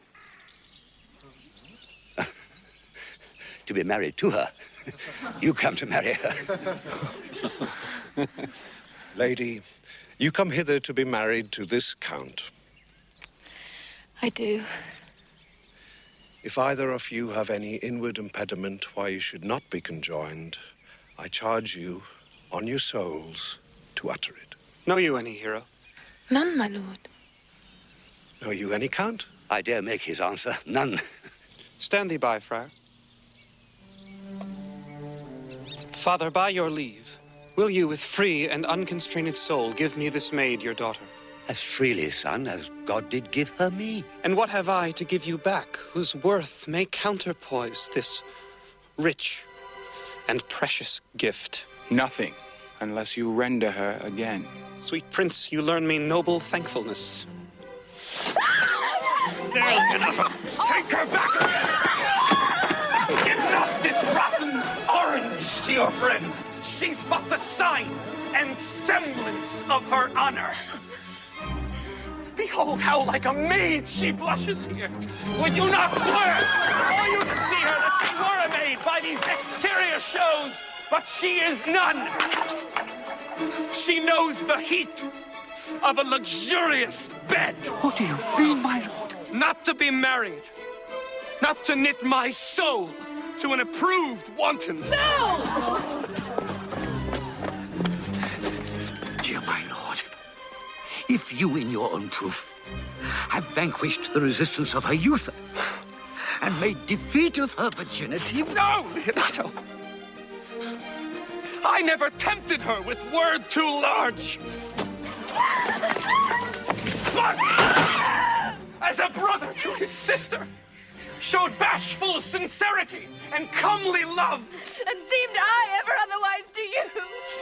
To be married to her. You come to marry her. Lady, you come hither to be married to this count. I do. If either of you have any inward impediment why you should not be conjoined, I charge you, on your souls, to utter it. Know you any, hero? None, my lord. Know you any, count? I dare make his answer. None. Stand thee by, friar. Father, by your leave, will you with free and unconstrained soul give me this maid, your daughter? As freely, son, as God did give her me. And what have I to give you back, whose worth may counterpoise this rich and precious gift? Nothing, unless you render her again. Sweet prince, you learn me noble thankfulness. Take her back! Give not this rotten orange to your friend. She's but the sign and semblance of her honor. Behold how like a maid she blushes here. Would you not swear, or you can see her, that she were a maid by these exterior shows, but she is none. She knows the heat of a luxurious bed. What do you mean, my lord? Not to be married. Not to knit my soul to an approved wanton. No! Dear my lord, if you, in your own proof, have vanquished the resistance of her youth and made defeat of her virginity... No, Leonardo! I never tempted her with word too large. But as a brother to his sister, showed bashful sincerity and comely love. And seemed I ever otherwise to you?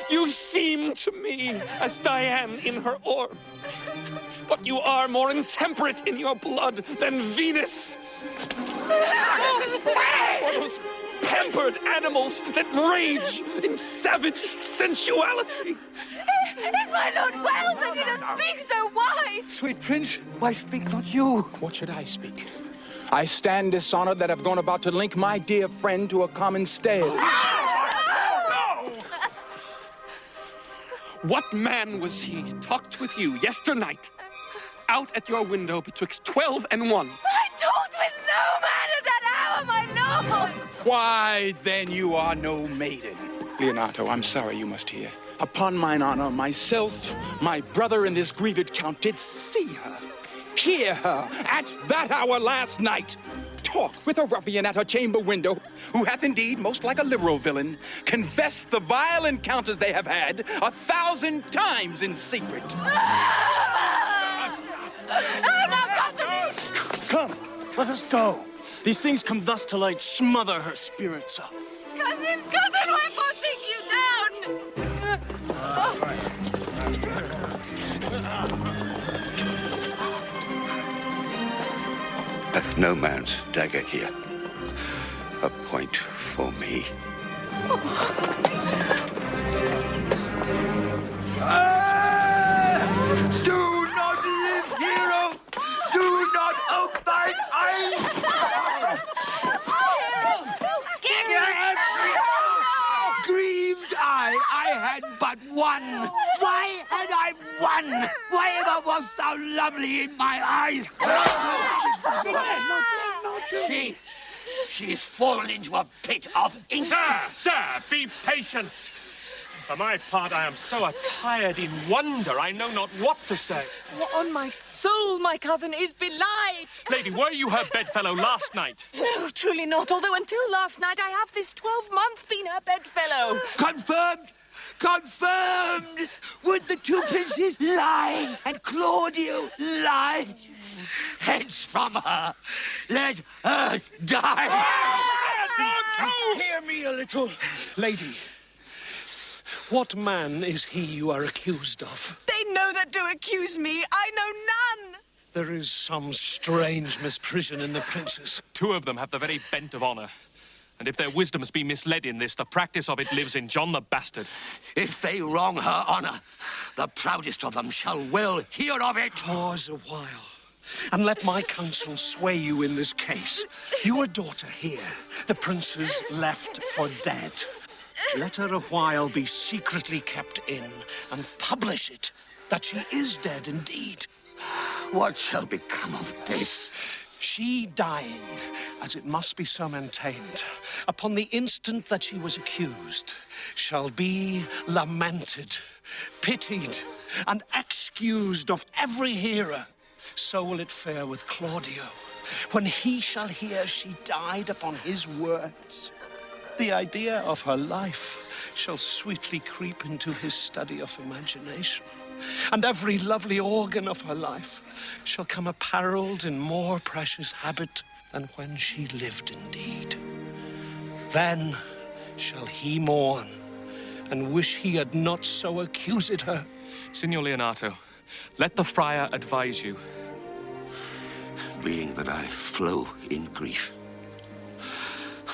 You seem to me as Diane in her orb. But you are more intemperate in your blood than Venus. Or those pampered animals that rage in savage sensuality. Is my lord well that he doth speak so wide? Sweet prince, why speak not you? What should I speak? I stand dishonored that I've gone about to link my dear friend to a common stead. No! What man was he talked with you yesternight, out at your window betwixt 12 and 1? I talked with no man at that hour, my lord! Why, then you are no maiden. Leonardo, I'm sorry you must hear. Upon mine honor, myself, my brother, and this grieved count did see her, hear her, at that hour last night, talk with a ruffian at her chamber window, who hath indeed, most like a liberal villain, confessed the vile encounters they have had 1,000 times in secret. Come, let us go. These things come thus to light, smother her spirits up. Cousin, why forcing you down? Hath no man's dagger here a point for me? Do not live, hero! Do not open thine eyes! Grieved I had but one. Why had I one? Why ever wast thou lovely in my eyes? She is fallen into a pit of ink. Sir, be patient. For my part, I am so attired in wonder, I know not what to say. On my soul, my cousin is belied. Lady, were you her bedfellow last night? No, truly not, although until last night I have this 12-month been her bedfellow. Confirmed! Confirmed! Would the two princes lie and Claudio lie? Hence from her. Let her die. Hear me a little, lady. What man is he you are accused of? They know that do accuse me. I know none. There is some strange misprision in the princes. 2 of them have the very bent of honor. And if their wisdoms be misled in this, the practice of it lives in John the Bastard. If they wrong her honor, the proudest of them shall well hear of it. Pause a while, and let my counsel sway you in this case. Your daughter here, the princes left for dead. Let her a while be secretly kept in, and publish it, that she is dead indeed. What shall become of this? She dying, as it must be so maintained, upon the instant that she was accused, shall be lamented, pitied, and excused of every hearer. So will it fare with Claudio, when he shall hear she died upon his words. The idea of her life shall sweetly creep into his study of imagination, and every lovely organ of her life shall come apparelled in more precious habit than when she lived indeed. Then shall he mourn, and wish he had not so accused her. Signor Leonato, let the friar advise you. Being that I flow in grief,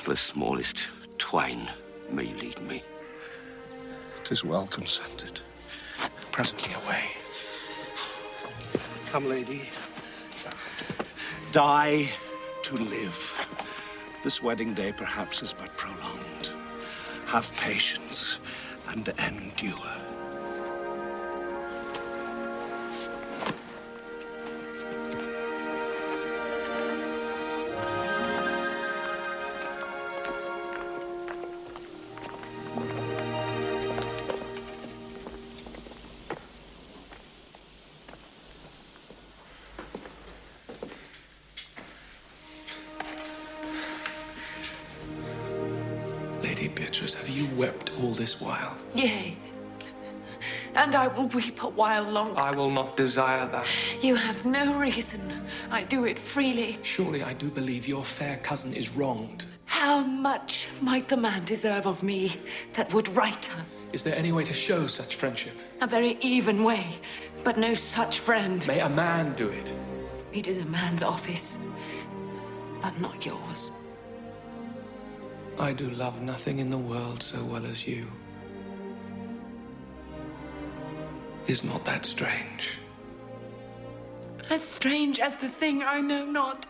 the smallest twine may lead me. 'Tis well consented. Presently away. Come, lady. Die to live. This wedding day perhaps is but prolonged. Have patience and endure. Lady Beatrice, have you wept all this while? Yea. And I will weep a while longer. I will not desire that. You have no reason. I do it freely. Surely I do believe your fair cousin is wronged. How much might the man deserve of me that would right her? Is there any way to show such friendship? A very even way, but no such friend. May a man do it. It is a man's office, but not yours. I do love nothing in the world so well as you. Is not that strange? As strange as the thing I know not.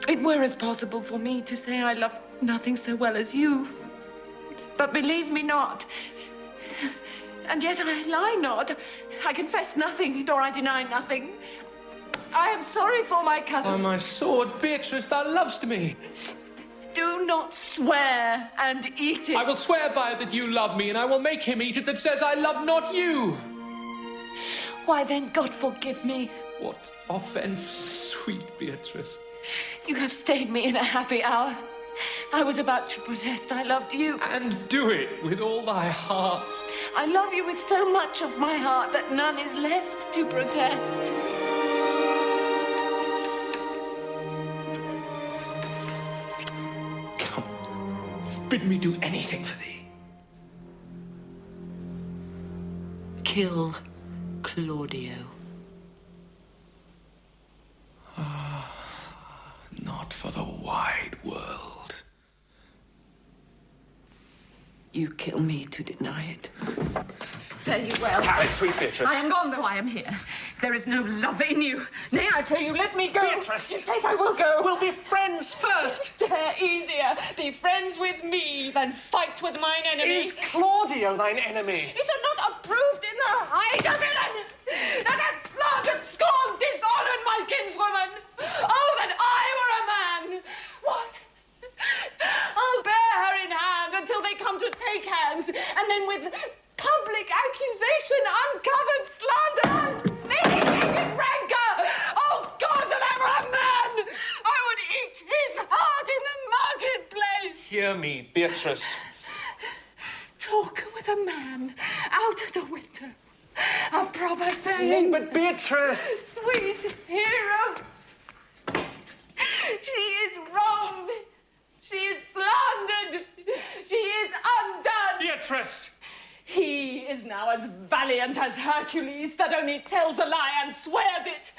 It were as possible for me to say I love nothing so well as you. But believe me not. And yet I lie not. I confess nothing, nor I deny nothing. I am sorry for my cousin. Oh, my sword, Beatrice, thou lovest me. Do not swear and eat it. I will swear by it that you love me, and I will make him eat it that says I love not you. Why then, God forgive me. What offense, sweet Beatrice. You have stayed me in a happy hour. I was about to protest I loved you. And do it with all thy heart. I love you with so much of my heart that none is left to protest. Bid me do anything for thee. Kill Claudio. Not for the wide world. You kill me to deny it. Fare you well. Tarry, sweet Beatrice. I am gone, though I am here. There is no love in you. Nay, I pray you, let me go. Beatrice. In faith, I will go. We'll be friends first. Dare easier be friends with me than fight with mine enemies. Is Claudio thine enemy? Is it not approved in the height, a villain that had slandered, scorned, dishonored my kinswoman? Oh, that I were a man! What? I'll bear her in hand until they come to take hands, and then with public accusation, uncovered slander, mitigated rancor! Oh, God, that I were a man! I would eat his heart in the marketplace! Hear me, Beatrice. Talk with a man out at a window. A proper saying. Nay, but Beatrice! Sweet hero! She is wronged. She is slandered. She is undone. Beatrice! He is now as valiant as Hercules that only tells a lie and swears it.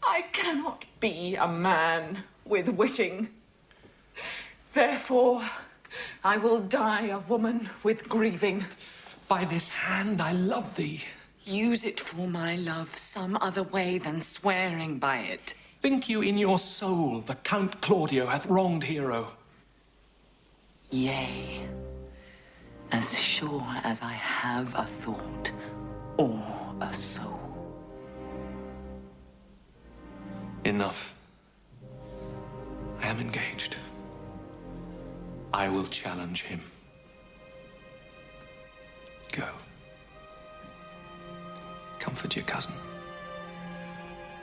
I cannot be a man with wishing. Therefore, I will die a woman with grieving. By this hand I love thee. Use it for my love some other way than swearing by it. Think you in your soul the Count Claudio hath wronged Hero? Yea, as sure as I have a thought or a soul. Enough. I am engaged. I will challenge him. Go. Comfort your cousin.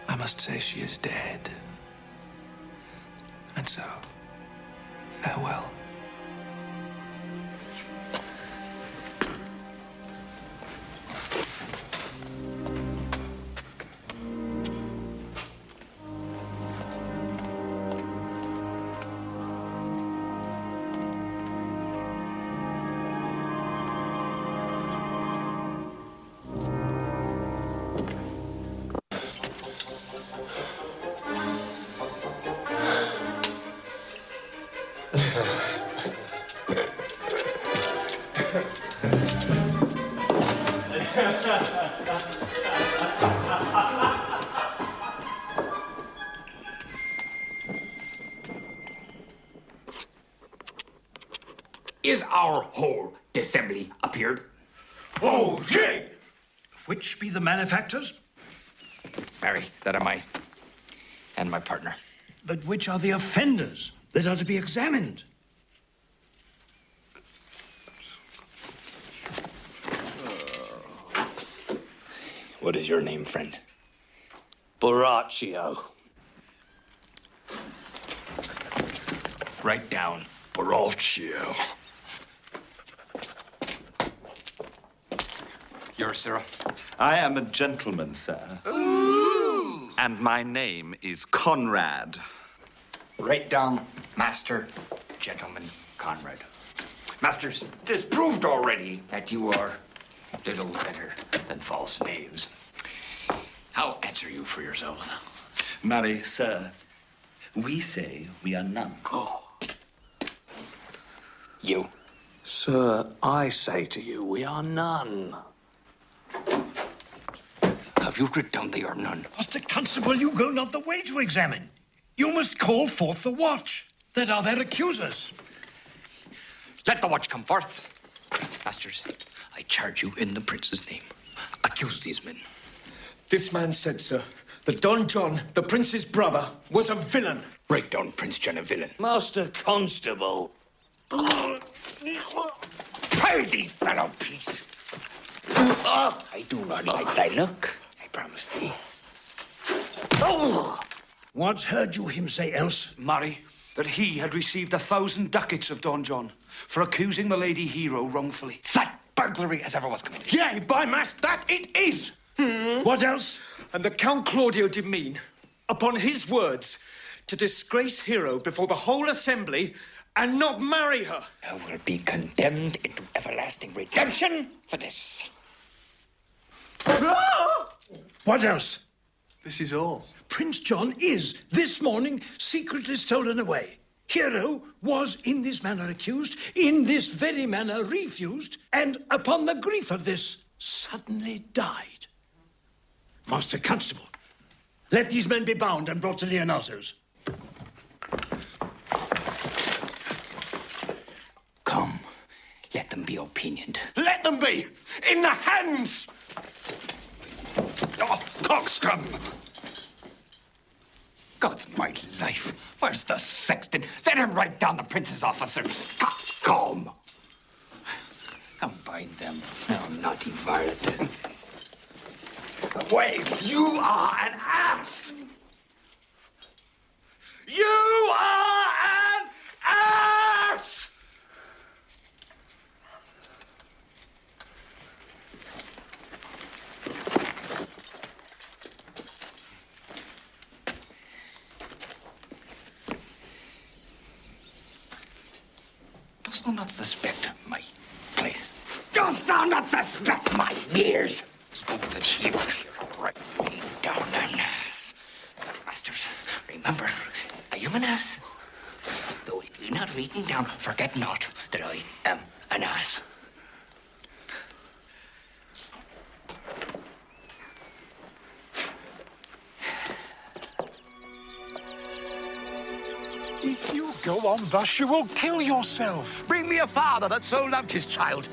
I must say she is dead. And so, farewell. Is our whole dissembly appeared? Oh, yea! Which be the malefactors? Marry, that am I, and my partner. But which are the offenders that are to be examined? What is your name, friend? Borachio. Write down Broccio. Yours, sir. I am a gentleman, sir. Ooh. And my name is Conrad. Write down Master, Gentleman, Conrad. Masters, it is proved already that you are little better than false knaves. How answer you for yourselves? Marry, sir, we say we are none. Oh. You? Sir, I say to you, we are none. Have you writ down they are none? Master Constable, you go not the way to examine. You must call forth the watch. That are their accusers. Let the watch come forth. Masters, I charge you in the prince's name. Accuse these men. This man said, sir, that Don John, the prince's brother, was a villain. Write down Prince John a villain. Master Constable. Pray thee, fellow peace. I do not like thy look, I promise thee. What heard you him say else? Marry, that he had received 1,000 ducats of Don John for accusing the lady hero wrongfully. That burglary as ever was committed. Yea, by mass, that it is. What else? And the Count Claudio did mean, upon his words, to disgrace Hero before the whole assembly and not marry her. I will be condemned into everlasting redemption for this. What else? This is all. Prince John is, this morning, secretly stolen away. Hero was in this manner accused, in this very manner refused, and upon the grief of this, suddenly died. Master Constable, let these men be bound and brought to Leonato's. Come, let them be opinioned. Let them be! In the hands! Oh, coxcomb! God's my life. Where's the sexton? Let him write down the prince's officer. Come. Come bind them. Oh, naughty varlet. Away! You are an ass! You are an ass! Dost thou not suspect my place? Dost thou not suspect my years? Oh, that she will write me down an ass. But, masters, remember, I am an ass. Though it be not written down, forget not that I am an ass. If you go on thus, you will kill yourself. Bring me a father that so loved his child,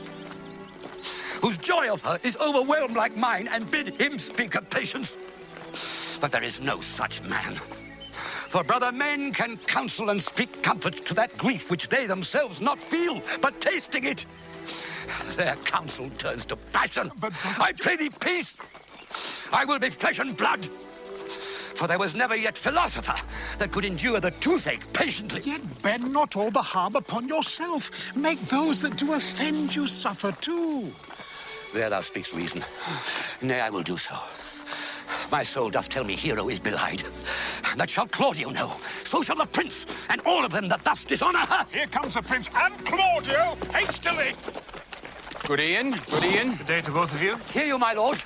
whose joy of her is overwhelmed like mine, and bid him speak of patience. But there is no such man. For brother men can counsel and speak comfort to that grief which they themselves not feel, but tasting it, their counsel turns to passion. I pray thee peace. I will be flesh and blood. For there was never yet philosopher that could endure the toothache patiently. Yet bend not all the harm upon yourself. Make those that do offend you suffer too. There thou speaks reason. Nay, I will do so. My soul doth tell me Hero is belied. That shall Claudio know. So shall the prince, and all of them that thus dishonor her. Here comes the prince and Claudio, hastily. Good Ian, good Ian. Good day to both of you. Hear you, my lord.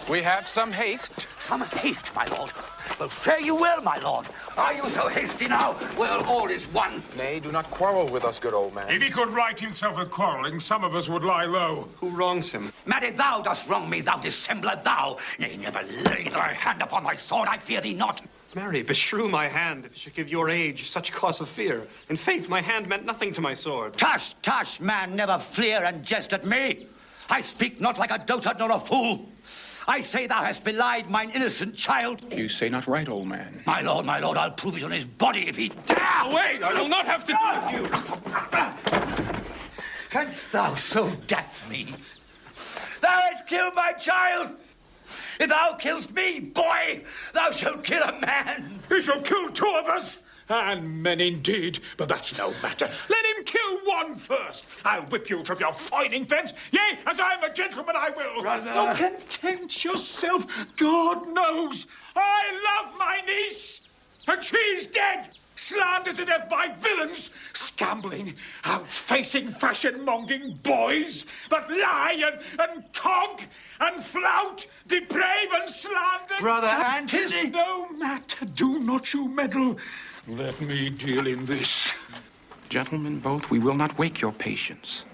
We have some haste. Some haste, my lord. Well, fare you well, my lord. Are you so hasty now? Well, all is one. Nay, do not quarrel with us, good old man. If he could right himself of quarreling, some of us would lie low. Who wrongs him? Marry, thou dost wrong me, thou dissembler, thou. Nay, never lay thy hand upon my sword, I fear thee not. Marry, beshrew my hand if it should give your age such cause of fear. In faith, my hand meant nothing to my sword. Tush, tush, man, never fleer and jest at me. I speak not like a dotard nor a fool. I say thou hast belied mine innocent child. You say not right, old man. My lord, I'll prove it on his body if he dare. Wait, I will not have to do with you. Canst thou so death me? Thou hast killed my child. If thou killst me, boy, thou shalt kill a man. He shall kill two of us. And men indeed, but that's no matter. Let him kill one first. I'll whip you from your fining fence. Yea, as I'm a gentleman, I will. Brother. Oh, content yourself. God knows I love my niece, and she's dead. Slandered to death by villains, scambling, out-facing, fashion-monging boys that lie and conk and flout, deprave and slander. Brother Anthony. 'Tis no matter. Do not you meddle. Let me deal in this. Gentlemen, both, we will not wake your patience.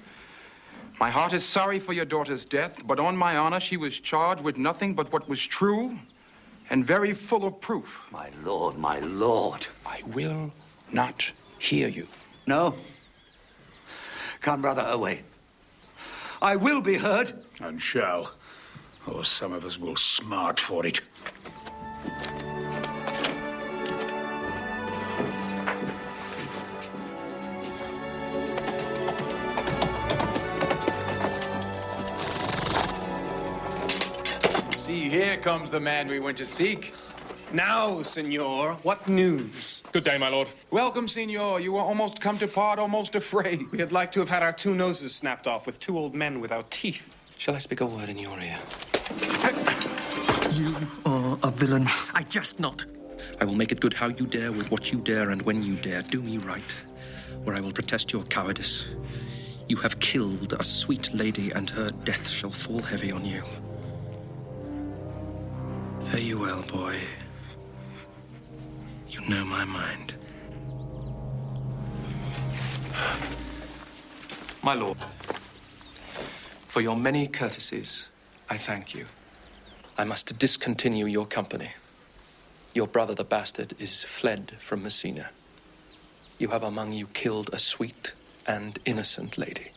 My heart is sorry for your daughter's death, but on my honor, she was charged with nothing but what was true and very full of proof. My lord, my lord. I will not hear you. No. Come, brother, away. I will be heard. And shall. Or some of us will smart for it. See, here comes the man we went to seek. Now, senor, what news? Good day, my lord. Welcome, senor. You were almost come to part, almost afraid. We had like to have had our 2 noses snapped off with 2 old men without teeth. Shall I speak a word in your ear? You are a villain. I jest not. I will make it good how you dare, with what you dare, and when you dare. Do me right, or I will protest your cowardice. You have killed a sweet lady, and her death shall fall heavy on you. Fare you well, boy. You know my mind. My lord, for your many courtesies, I thank you. I must discontinue your company. Your brother, the bastard, is fled from Messina. You have among you killed a sweet and innocent lady.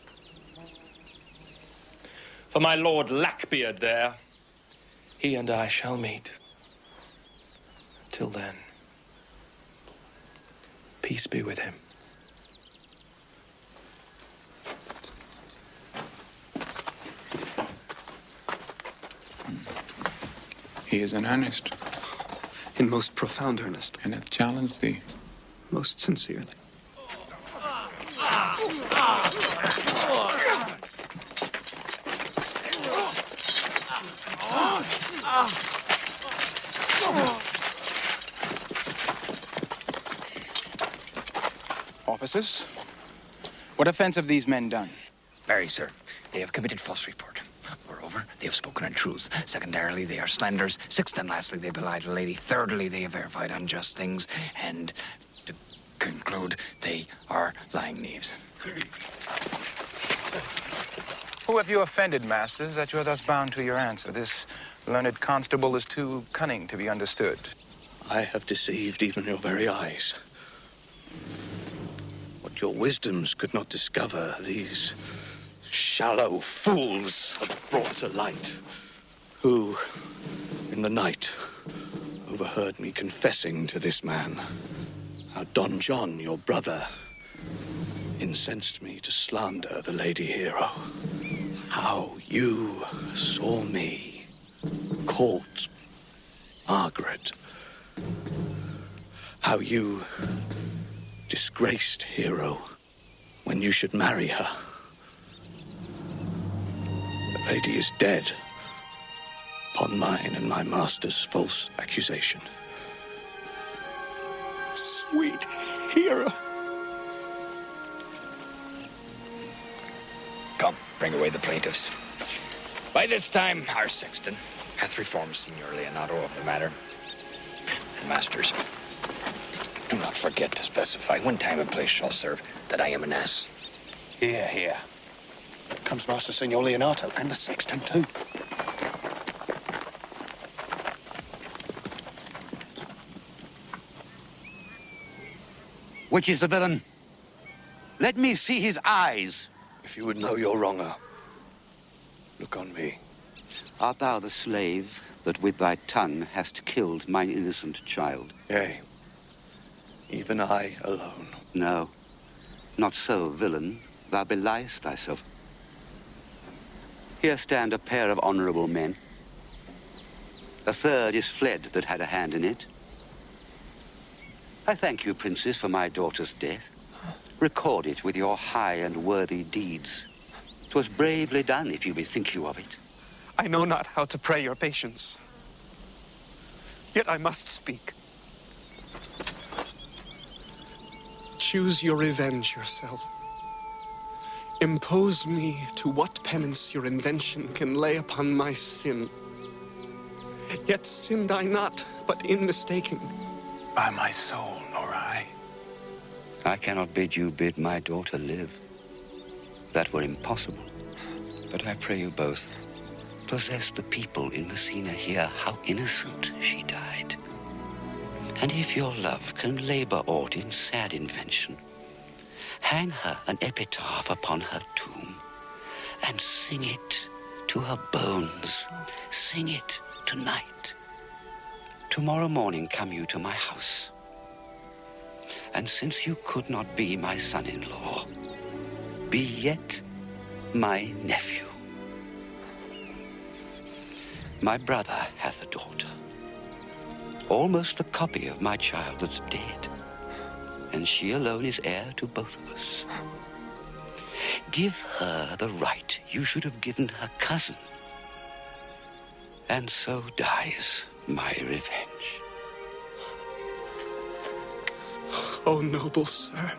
For my lord Lackbeard there, he and I shall meet. Till then, peace be with him. He is in earnest. In most profound earnest. And hath challenged thee. Most sincerely. Officers, what offense have these men done? Very, sir. They have committed false report. Moreover, they have spoken untruths. Secondarily, they are slanders. Sixth and lastly, they belied a lady. Thirdly, they have verified unjust things. And to conclude, they are lying knaves. Who have you offended, masters, that you are thus bound to your answer? This learned constable is too cunning to be understood. I have deceived even your very eyes. What your wisdoms could not discover, these shallow fools have brought to light, who, in the night, overheard me confessing to this man how Don John, your brother, incensed me to slander the lady hero. How you saw me, caught Margaret. How you disgraced Hero when you should marry her. The lady is dead upon mine and my master's false accusation. Sweet Hero. Come, bring away the plaintiffs. By this time, our sexton hath reformed Signor Leonato of the matter. And masters, do not forget to specify when time and place shall serve that I am an ass. Here, here. Comes Master Signor Leonato and the sexton too. Which is the villain? Let me see his eyes. If you would know your wronger, look on me. Art thou the slave that with thy tongue hast killed mine innocent child? Yea, even I alone. No, not so, villain. Thou beliest thyself. Here stand a pair of honorable men. A third is fled that had a hand in it. I thank you, Princess, for my daughter's death. Record it with your high and worthy deeds. 'Twas bravely done, if you bethink you of it. I know not how to pray your patience. Yet I must speak. Choose your revenge yourself. Impose me to what penance your invention can lay upon my sin. Yet sinned I not, but in mistaking. By my soul, nor I. I cannot bid you bid my daughter live. That were impossible. But I pray you both, possess the people in Messina here how innocent she died. And if your love can labor aught in sad invention, hang her an epitaph upon her tomb, and sing it to her bones. Sing it tonight. Tomorrow morning come you to my house. And since you could not be my son-in-law, be yet my nephew. My brother hath a daughter, almost the copy of my child that's dead, and she alone is heir to both of us. Give her the right you should have given her cousin, and so dies my revenge. O noble sir,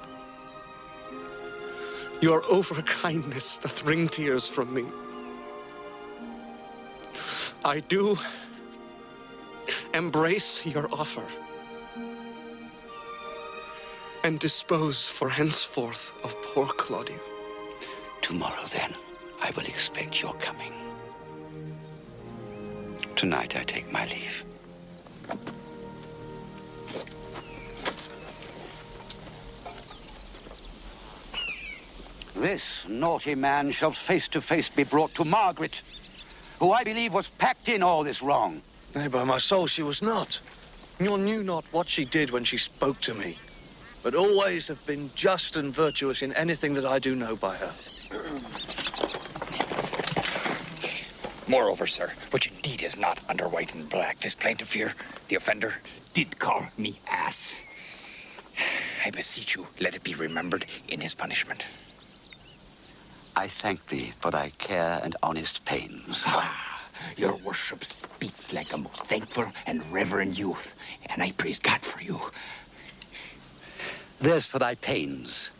your overkindness doth wring tears from me. I do embrace your offer and dispose for henceforth of poor Claudia. Tomorrow, then, I will expect your coming. Tonight I take my leave. This naughty man shall face to face be brought to Margaret, who I believe was packed in all this wrong. Nay, by my soul, she was not. Nor knew not what she did when she spoke to me, but always have been just and virtuous in anything that I do know by her. Moreover, sir, which indeed is not under white and black, this plaintiff here, the offender, did call me ass. I beseech you, let it be remembered in his punishment. I thank thee for thy care and honest pains. Your worship speaks like a most thankful and reverend youth, and I praise God for you. There's for thy pains.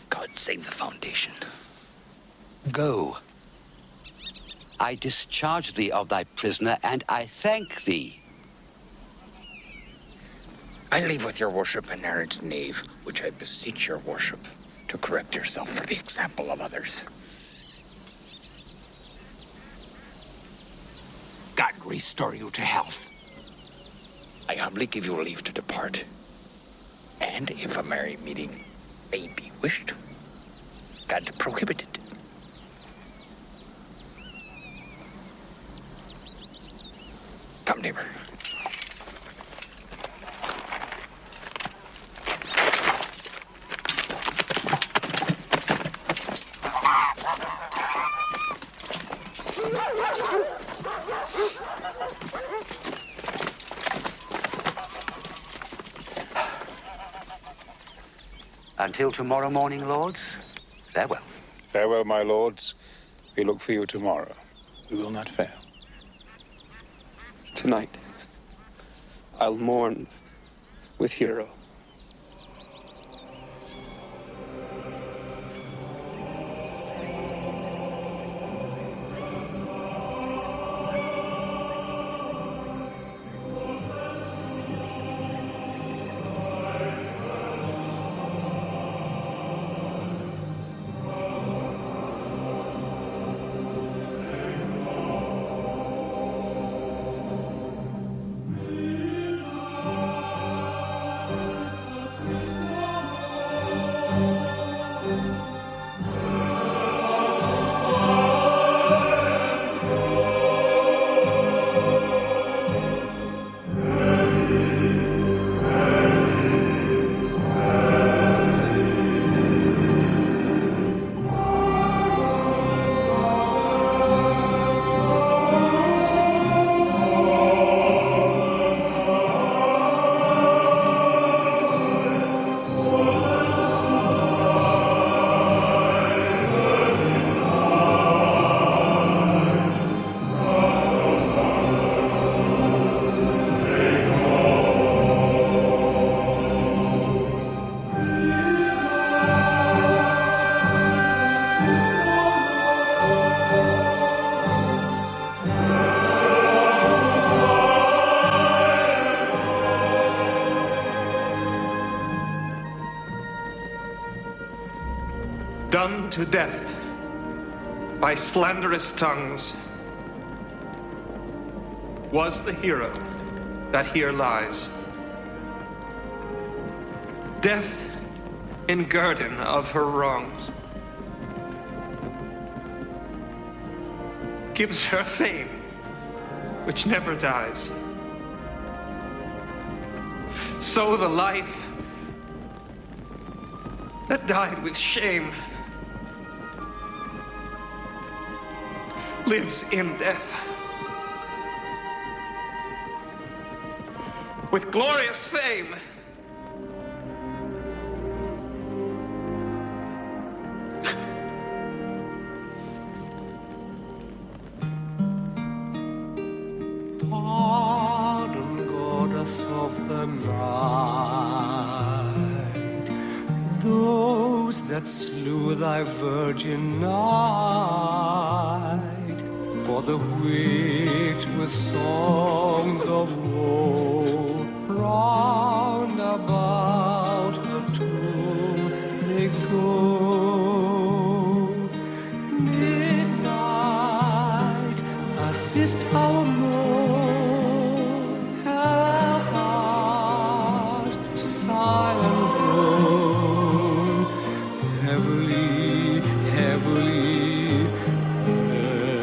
God save the foundation. Go. I discharge thee of thy prisoner, and I thank thee. I leave with your worship an errant knave, which I beseech your worship to correct yourself for the example of others. God restore you to health. I humbly give you leave to depart. And if a merry meeting may be wished, God prohibit it. Come, neighbor. Until tomorrow morning, lords, farewell. Farewell, my lords. We look for you tomorrow. We will not fail. Tonight, I'll mourn with Hero. done to death by slanderous tongues, was the hero that here lies. Death in guerdon of her wrongs gives her fame, which never dies. So the life that died with shame lives in death. With glorious fame, pardon, goddess of the night, those that slew thy virgin night, for the which with songs of woe round about her tomb they go. Midnight, assist our mourn, help us to silent groan, heavily, heavily, heavily.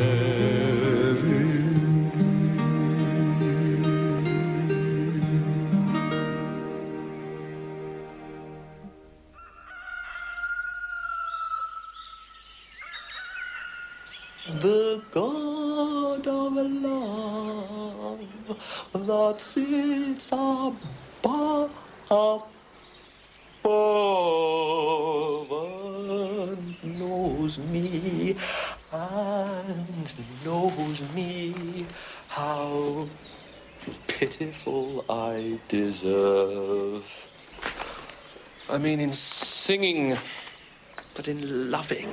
The God of love that sits above knows me and knows me how pitiful I deserve. I mean in singing, but in loving.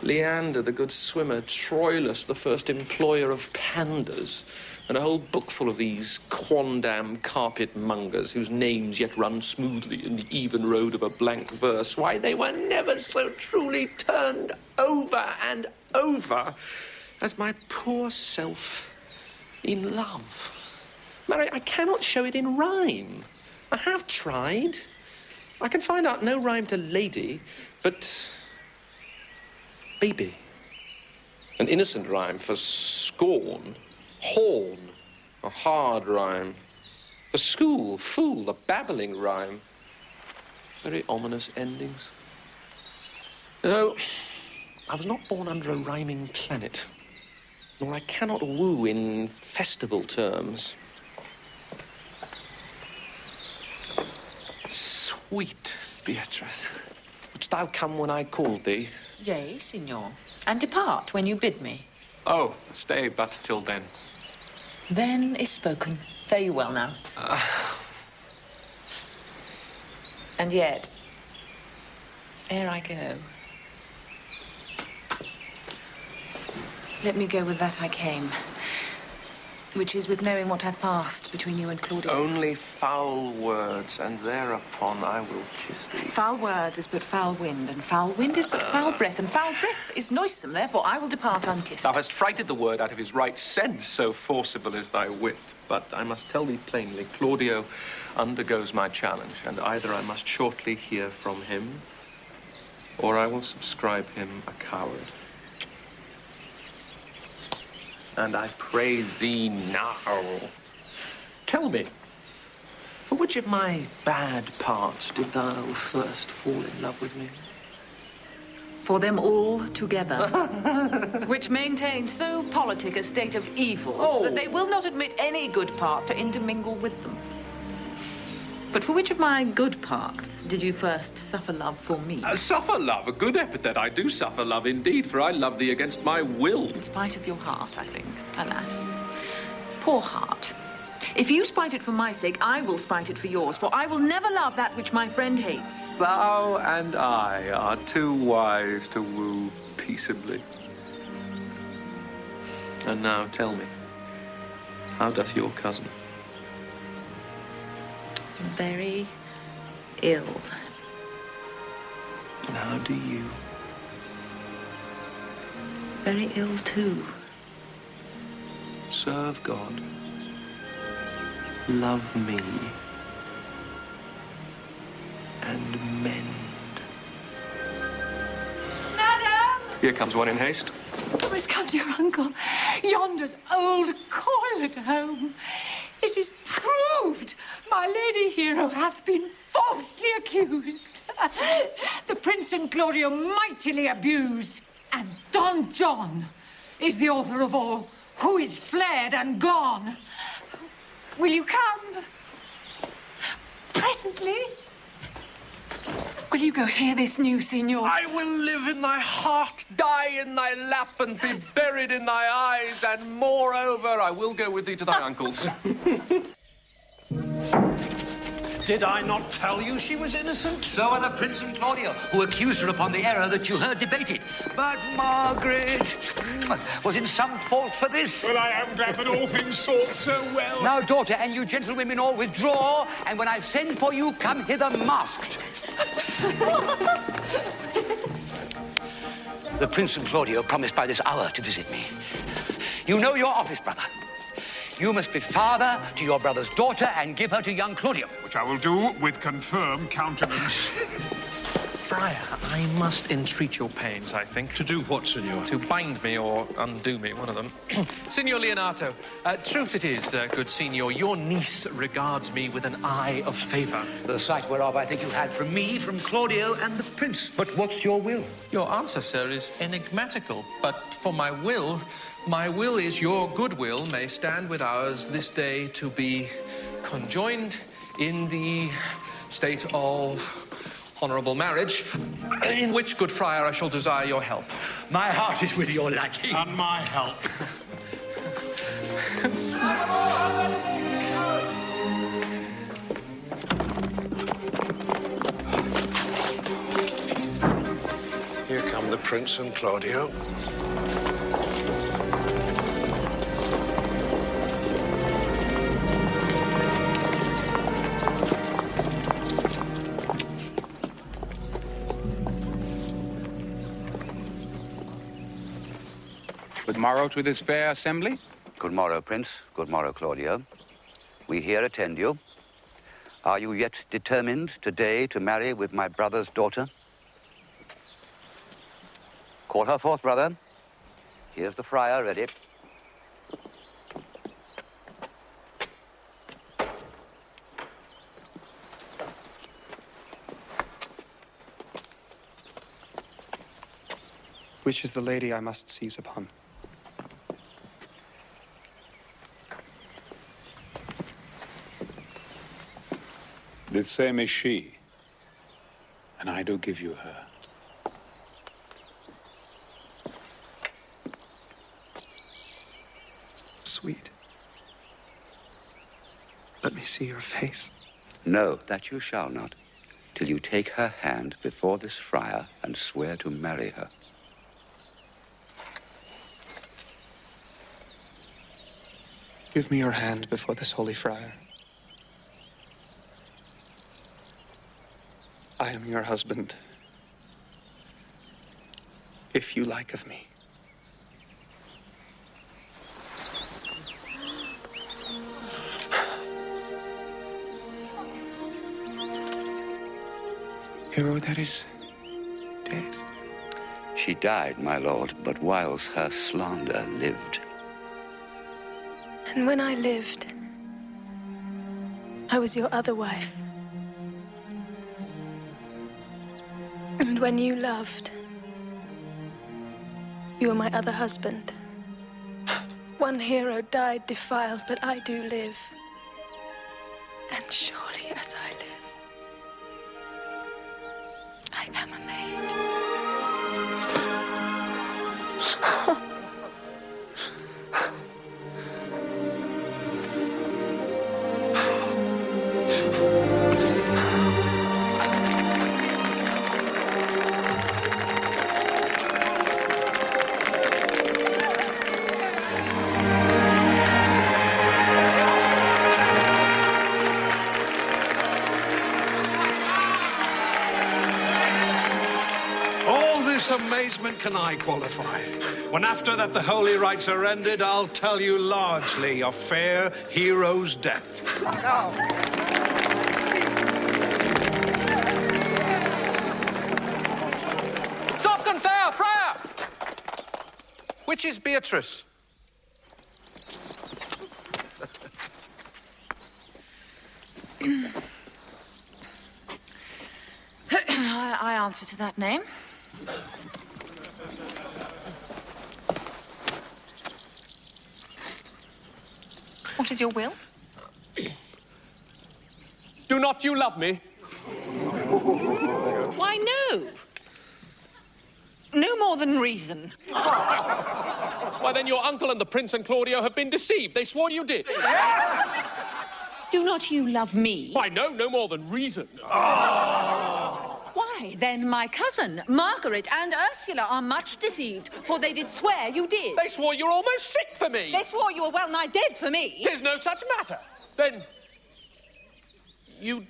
Leander, the good swimmer, Troilus, the first employer of panders, and a whole book full of these quondam carpet mongers whose names yet run smoothly in the even road of a blank verse. Why, they were never so truly turned over and over as my poor self in love. Mary, I cannot show it in rhyme. I have tried. I can find out no rhyme to lady, but baby. An innocent rhyme for scorn. Horn, a hard rhyme. For school, fool, a babbling rhyme. Very ominous endings. No, I was not born under a rhyming planet, nor I cannot woo in festival terms. Sweet Beatrice, wouldst thou come when I called thee? Yea, signor. And depart when you bid me. Oh, stay but till then. Then is spoken. Fare you well now. And yet, ere I go, let me go with that I came, which is with knowing what hath passed between you and Claudia. Only foul words, and thereupon I will kiss thee. Foul words is but foul wind, and foul wind is but foul breath, and foul breath is noisome. Therefore I will depart unkissed. Thou hast frighted the word out of his right sense, so forcible is thy wit. But I must tell thee plainly, Claudio undergoes my challenge, and either I must shortly hear from him, or I will subscribe him a coward. And I pray thee now, tell me, for which of my bad parts did thou first fall in love with me? For them all together, which maintain so politic a state of evil that they will not admit any good part to intermingle with them. But for which of my good parts did you first suffer love for me? Suffer love, a good epithet. I do suffer love indeed, for I love thee against my will. In spite of your heart, I think, alas. Poor heart. If you spite it for my sake, I will spite it for yours, for I will never love that which my friend hates. Thou and I are too wise to woo peaceably. And now tell me, how doth your cousin? Very ill. And how do you? very ill too. Serve God. Love me. And mend. Madam! Here comes one in haste. Oh, it's come to your uncle. Yonder's old coil at home. It is proved my lady hero hath been falsely accused. The Prince and Claudio mightily abused. And Don John is the author of all, who is fled and gone. Will you come? Presently? Will you go hear this news, Signor? I will live in thy heart, die in thy lap, and be buried in thy eyes, and moreover, I will go with thee to thy uncle's. Did I not tell you she was innocent? So are the Prince and Claudio, who accused her upon the error that you heard debated. But Margaret was in some fault for this. Well, I am glad that all things sort so well. Now, daughter, and you gentlewomen all withdraw, and when I send for you, come hither masked. The Prince and Claudio promised by this hour to visit me. You know your office, brother. You must be father to your brother's daughter and give her to young Claudio. Which I will do with confirmed countenance. Friar, I must entreat your pains, I think. To do what, Signor? To bind me or undo me, one of them. Signor Leonato, truth it is, good Signor, your niece regards me with an eye of favor. The sight whereof I think you had from me, from Claudio, and the Prince. But what's your will? Your answer, sir, is enigmatical. But for my will is your goodwill may stand with ours this day to be conjoined in the state of honourable marriage, in which, good friar, I shall desire your help. My heart is with your lackey. And my help. Here come the Prince and Claudio. Good morrow to this fair assembly. Good morrow, Prince. Good morrow, Claudio. We here attend you. Are you yet determined today to marry with my brother's daughter? Call her forth, brother. Here's the friar ready. Which is the lady I must seize upon? The same is she, and I do give you her. Sweet. Let me see your face. No, that you shall not, till you take her hand before this friar and swear to marry her. Give me your hand before this holy friar. I am your husband, if you like of me. Hero that is dead. She died, my lord, but whiles her slander lived. And when I lived, I was your other wife. And when you loved, you were my other husband. One hero died defiled, but I do live. And surely as I live, I am a maid. enticement can I qualify? When after that the holy rites are ended, I'll tell you largely of fair hero's death. Soft and fair, Friar! Which is Beatrice? I answer to that name. What is your will? Do not you love me? Why, no. No more than reason. Why, then your uncle and the prince and Claudio have been deceived. They swore you did. Do not you love me? Why, no, no more than reason. Why, then my cousin, Margaret, and Ursula are much deceived, for they did swear you did. They swore you're almost sick for me. They swore you were well nigh dead for me. 'Tis no such matter. Then you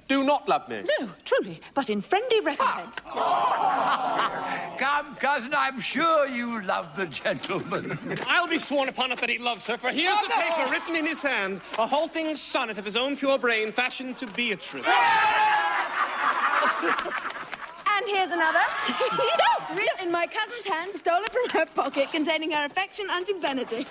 do not love me. No, truly, but in friendly recompense. Come, cousin, I'm sure you love the gentleman. I'll be sworn upon it that he loves her, for here's the paper written in his hand, a halting sonnet of his own pure brain fashioned to Beatrice. And here's another. No, real in my cousin's hand, stolen from her pocket, containing her affection unto Benedict.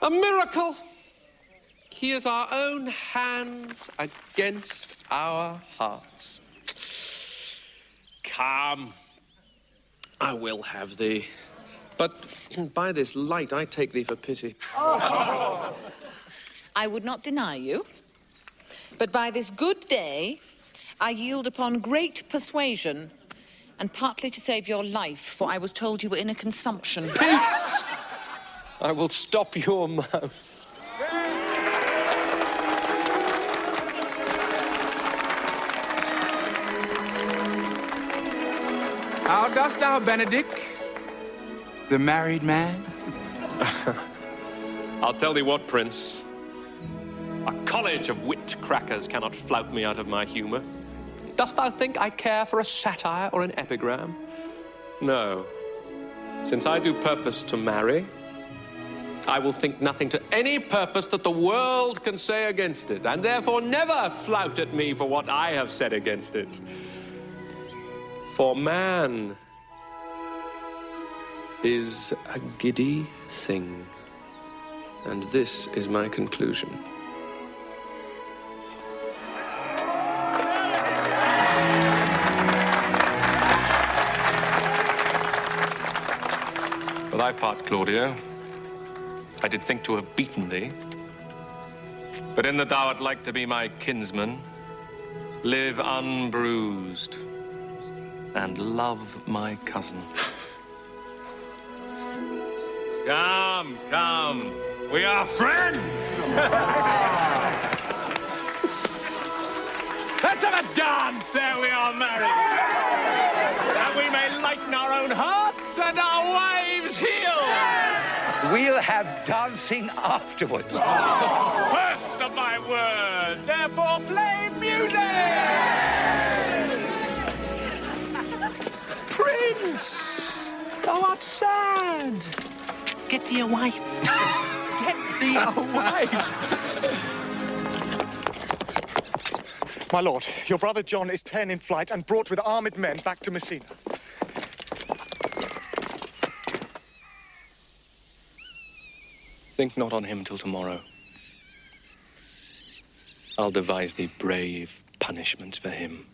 A miracle. Here's our own hands against our hearts. Come, I will have thee. But by this light, I take thee for pity. I would not deny you, but by this good day, I yield upon great persuasion, and partly to save your life, for I was told you were in a consumption. Peace! I will stop your mouth. How dost thou, Benedict, the married man? I'll tell thee what, Prince. A college of wit crackers cannot flout me out of my humor. Dost thou think I care for a satire or an epigram? No. Since I do purpose to marry, I will think nothing to any purpose that the world can say against it, and therefore never flout at me for what I have said against it. For man is a giddy thing, and this is my conclusion. For thy part, Claudio, I did think to have beaten thee. But in that thou art like to be my kinsman, live unbruised and love my cousin. Come, come, we are friends! Let's have a dance ere we are married, that we may lighten our own hearts and our wives' heal. We'll have dancing afterwards. First of my word, therefore play music! Prince, thou art sad. Get thee a wife. Get thee a wife. My lord, your brother John is ta'en in flight and brought with armed men back to Messina. Think not on him till tomorrow. I'll devise thee brave punishments for him.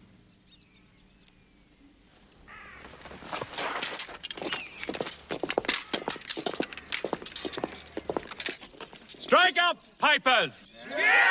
Strike up, pipers! Yeah!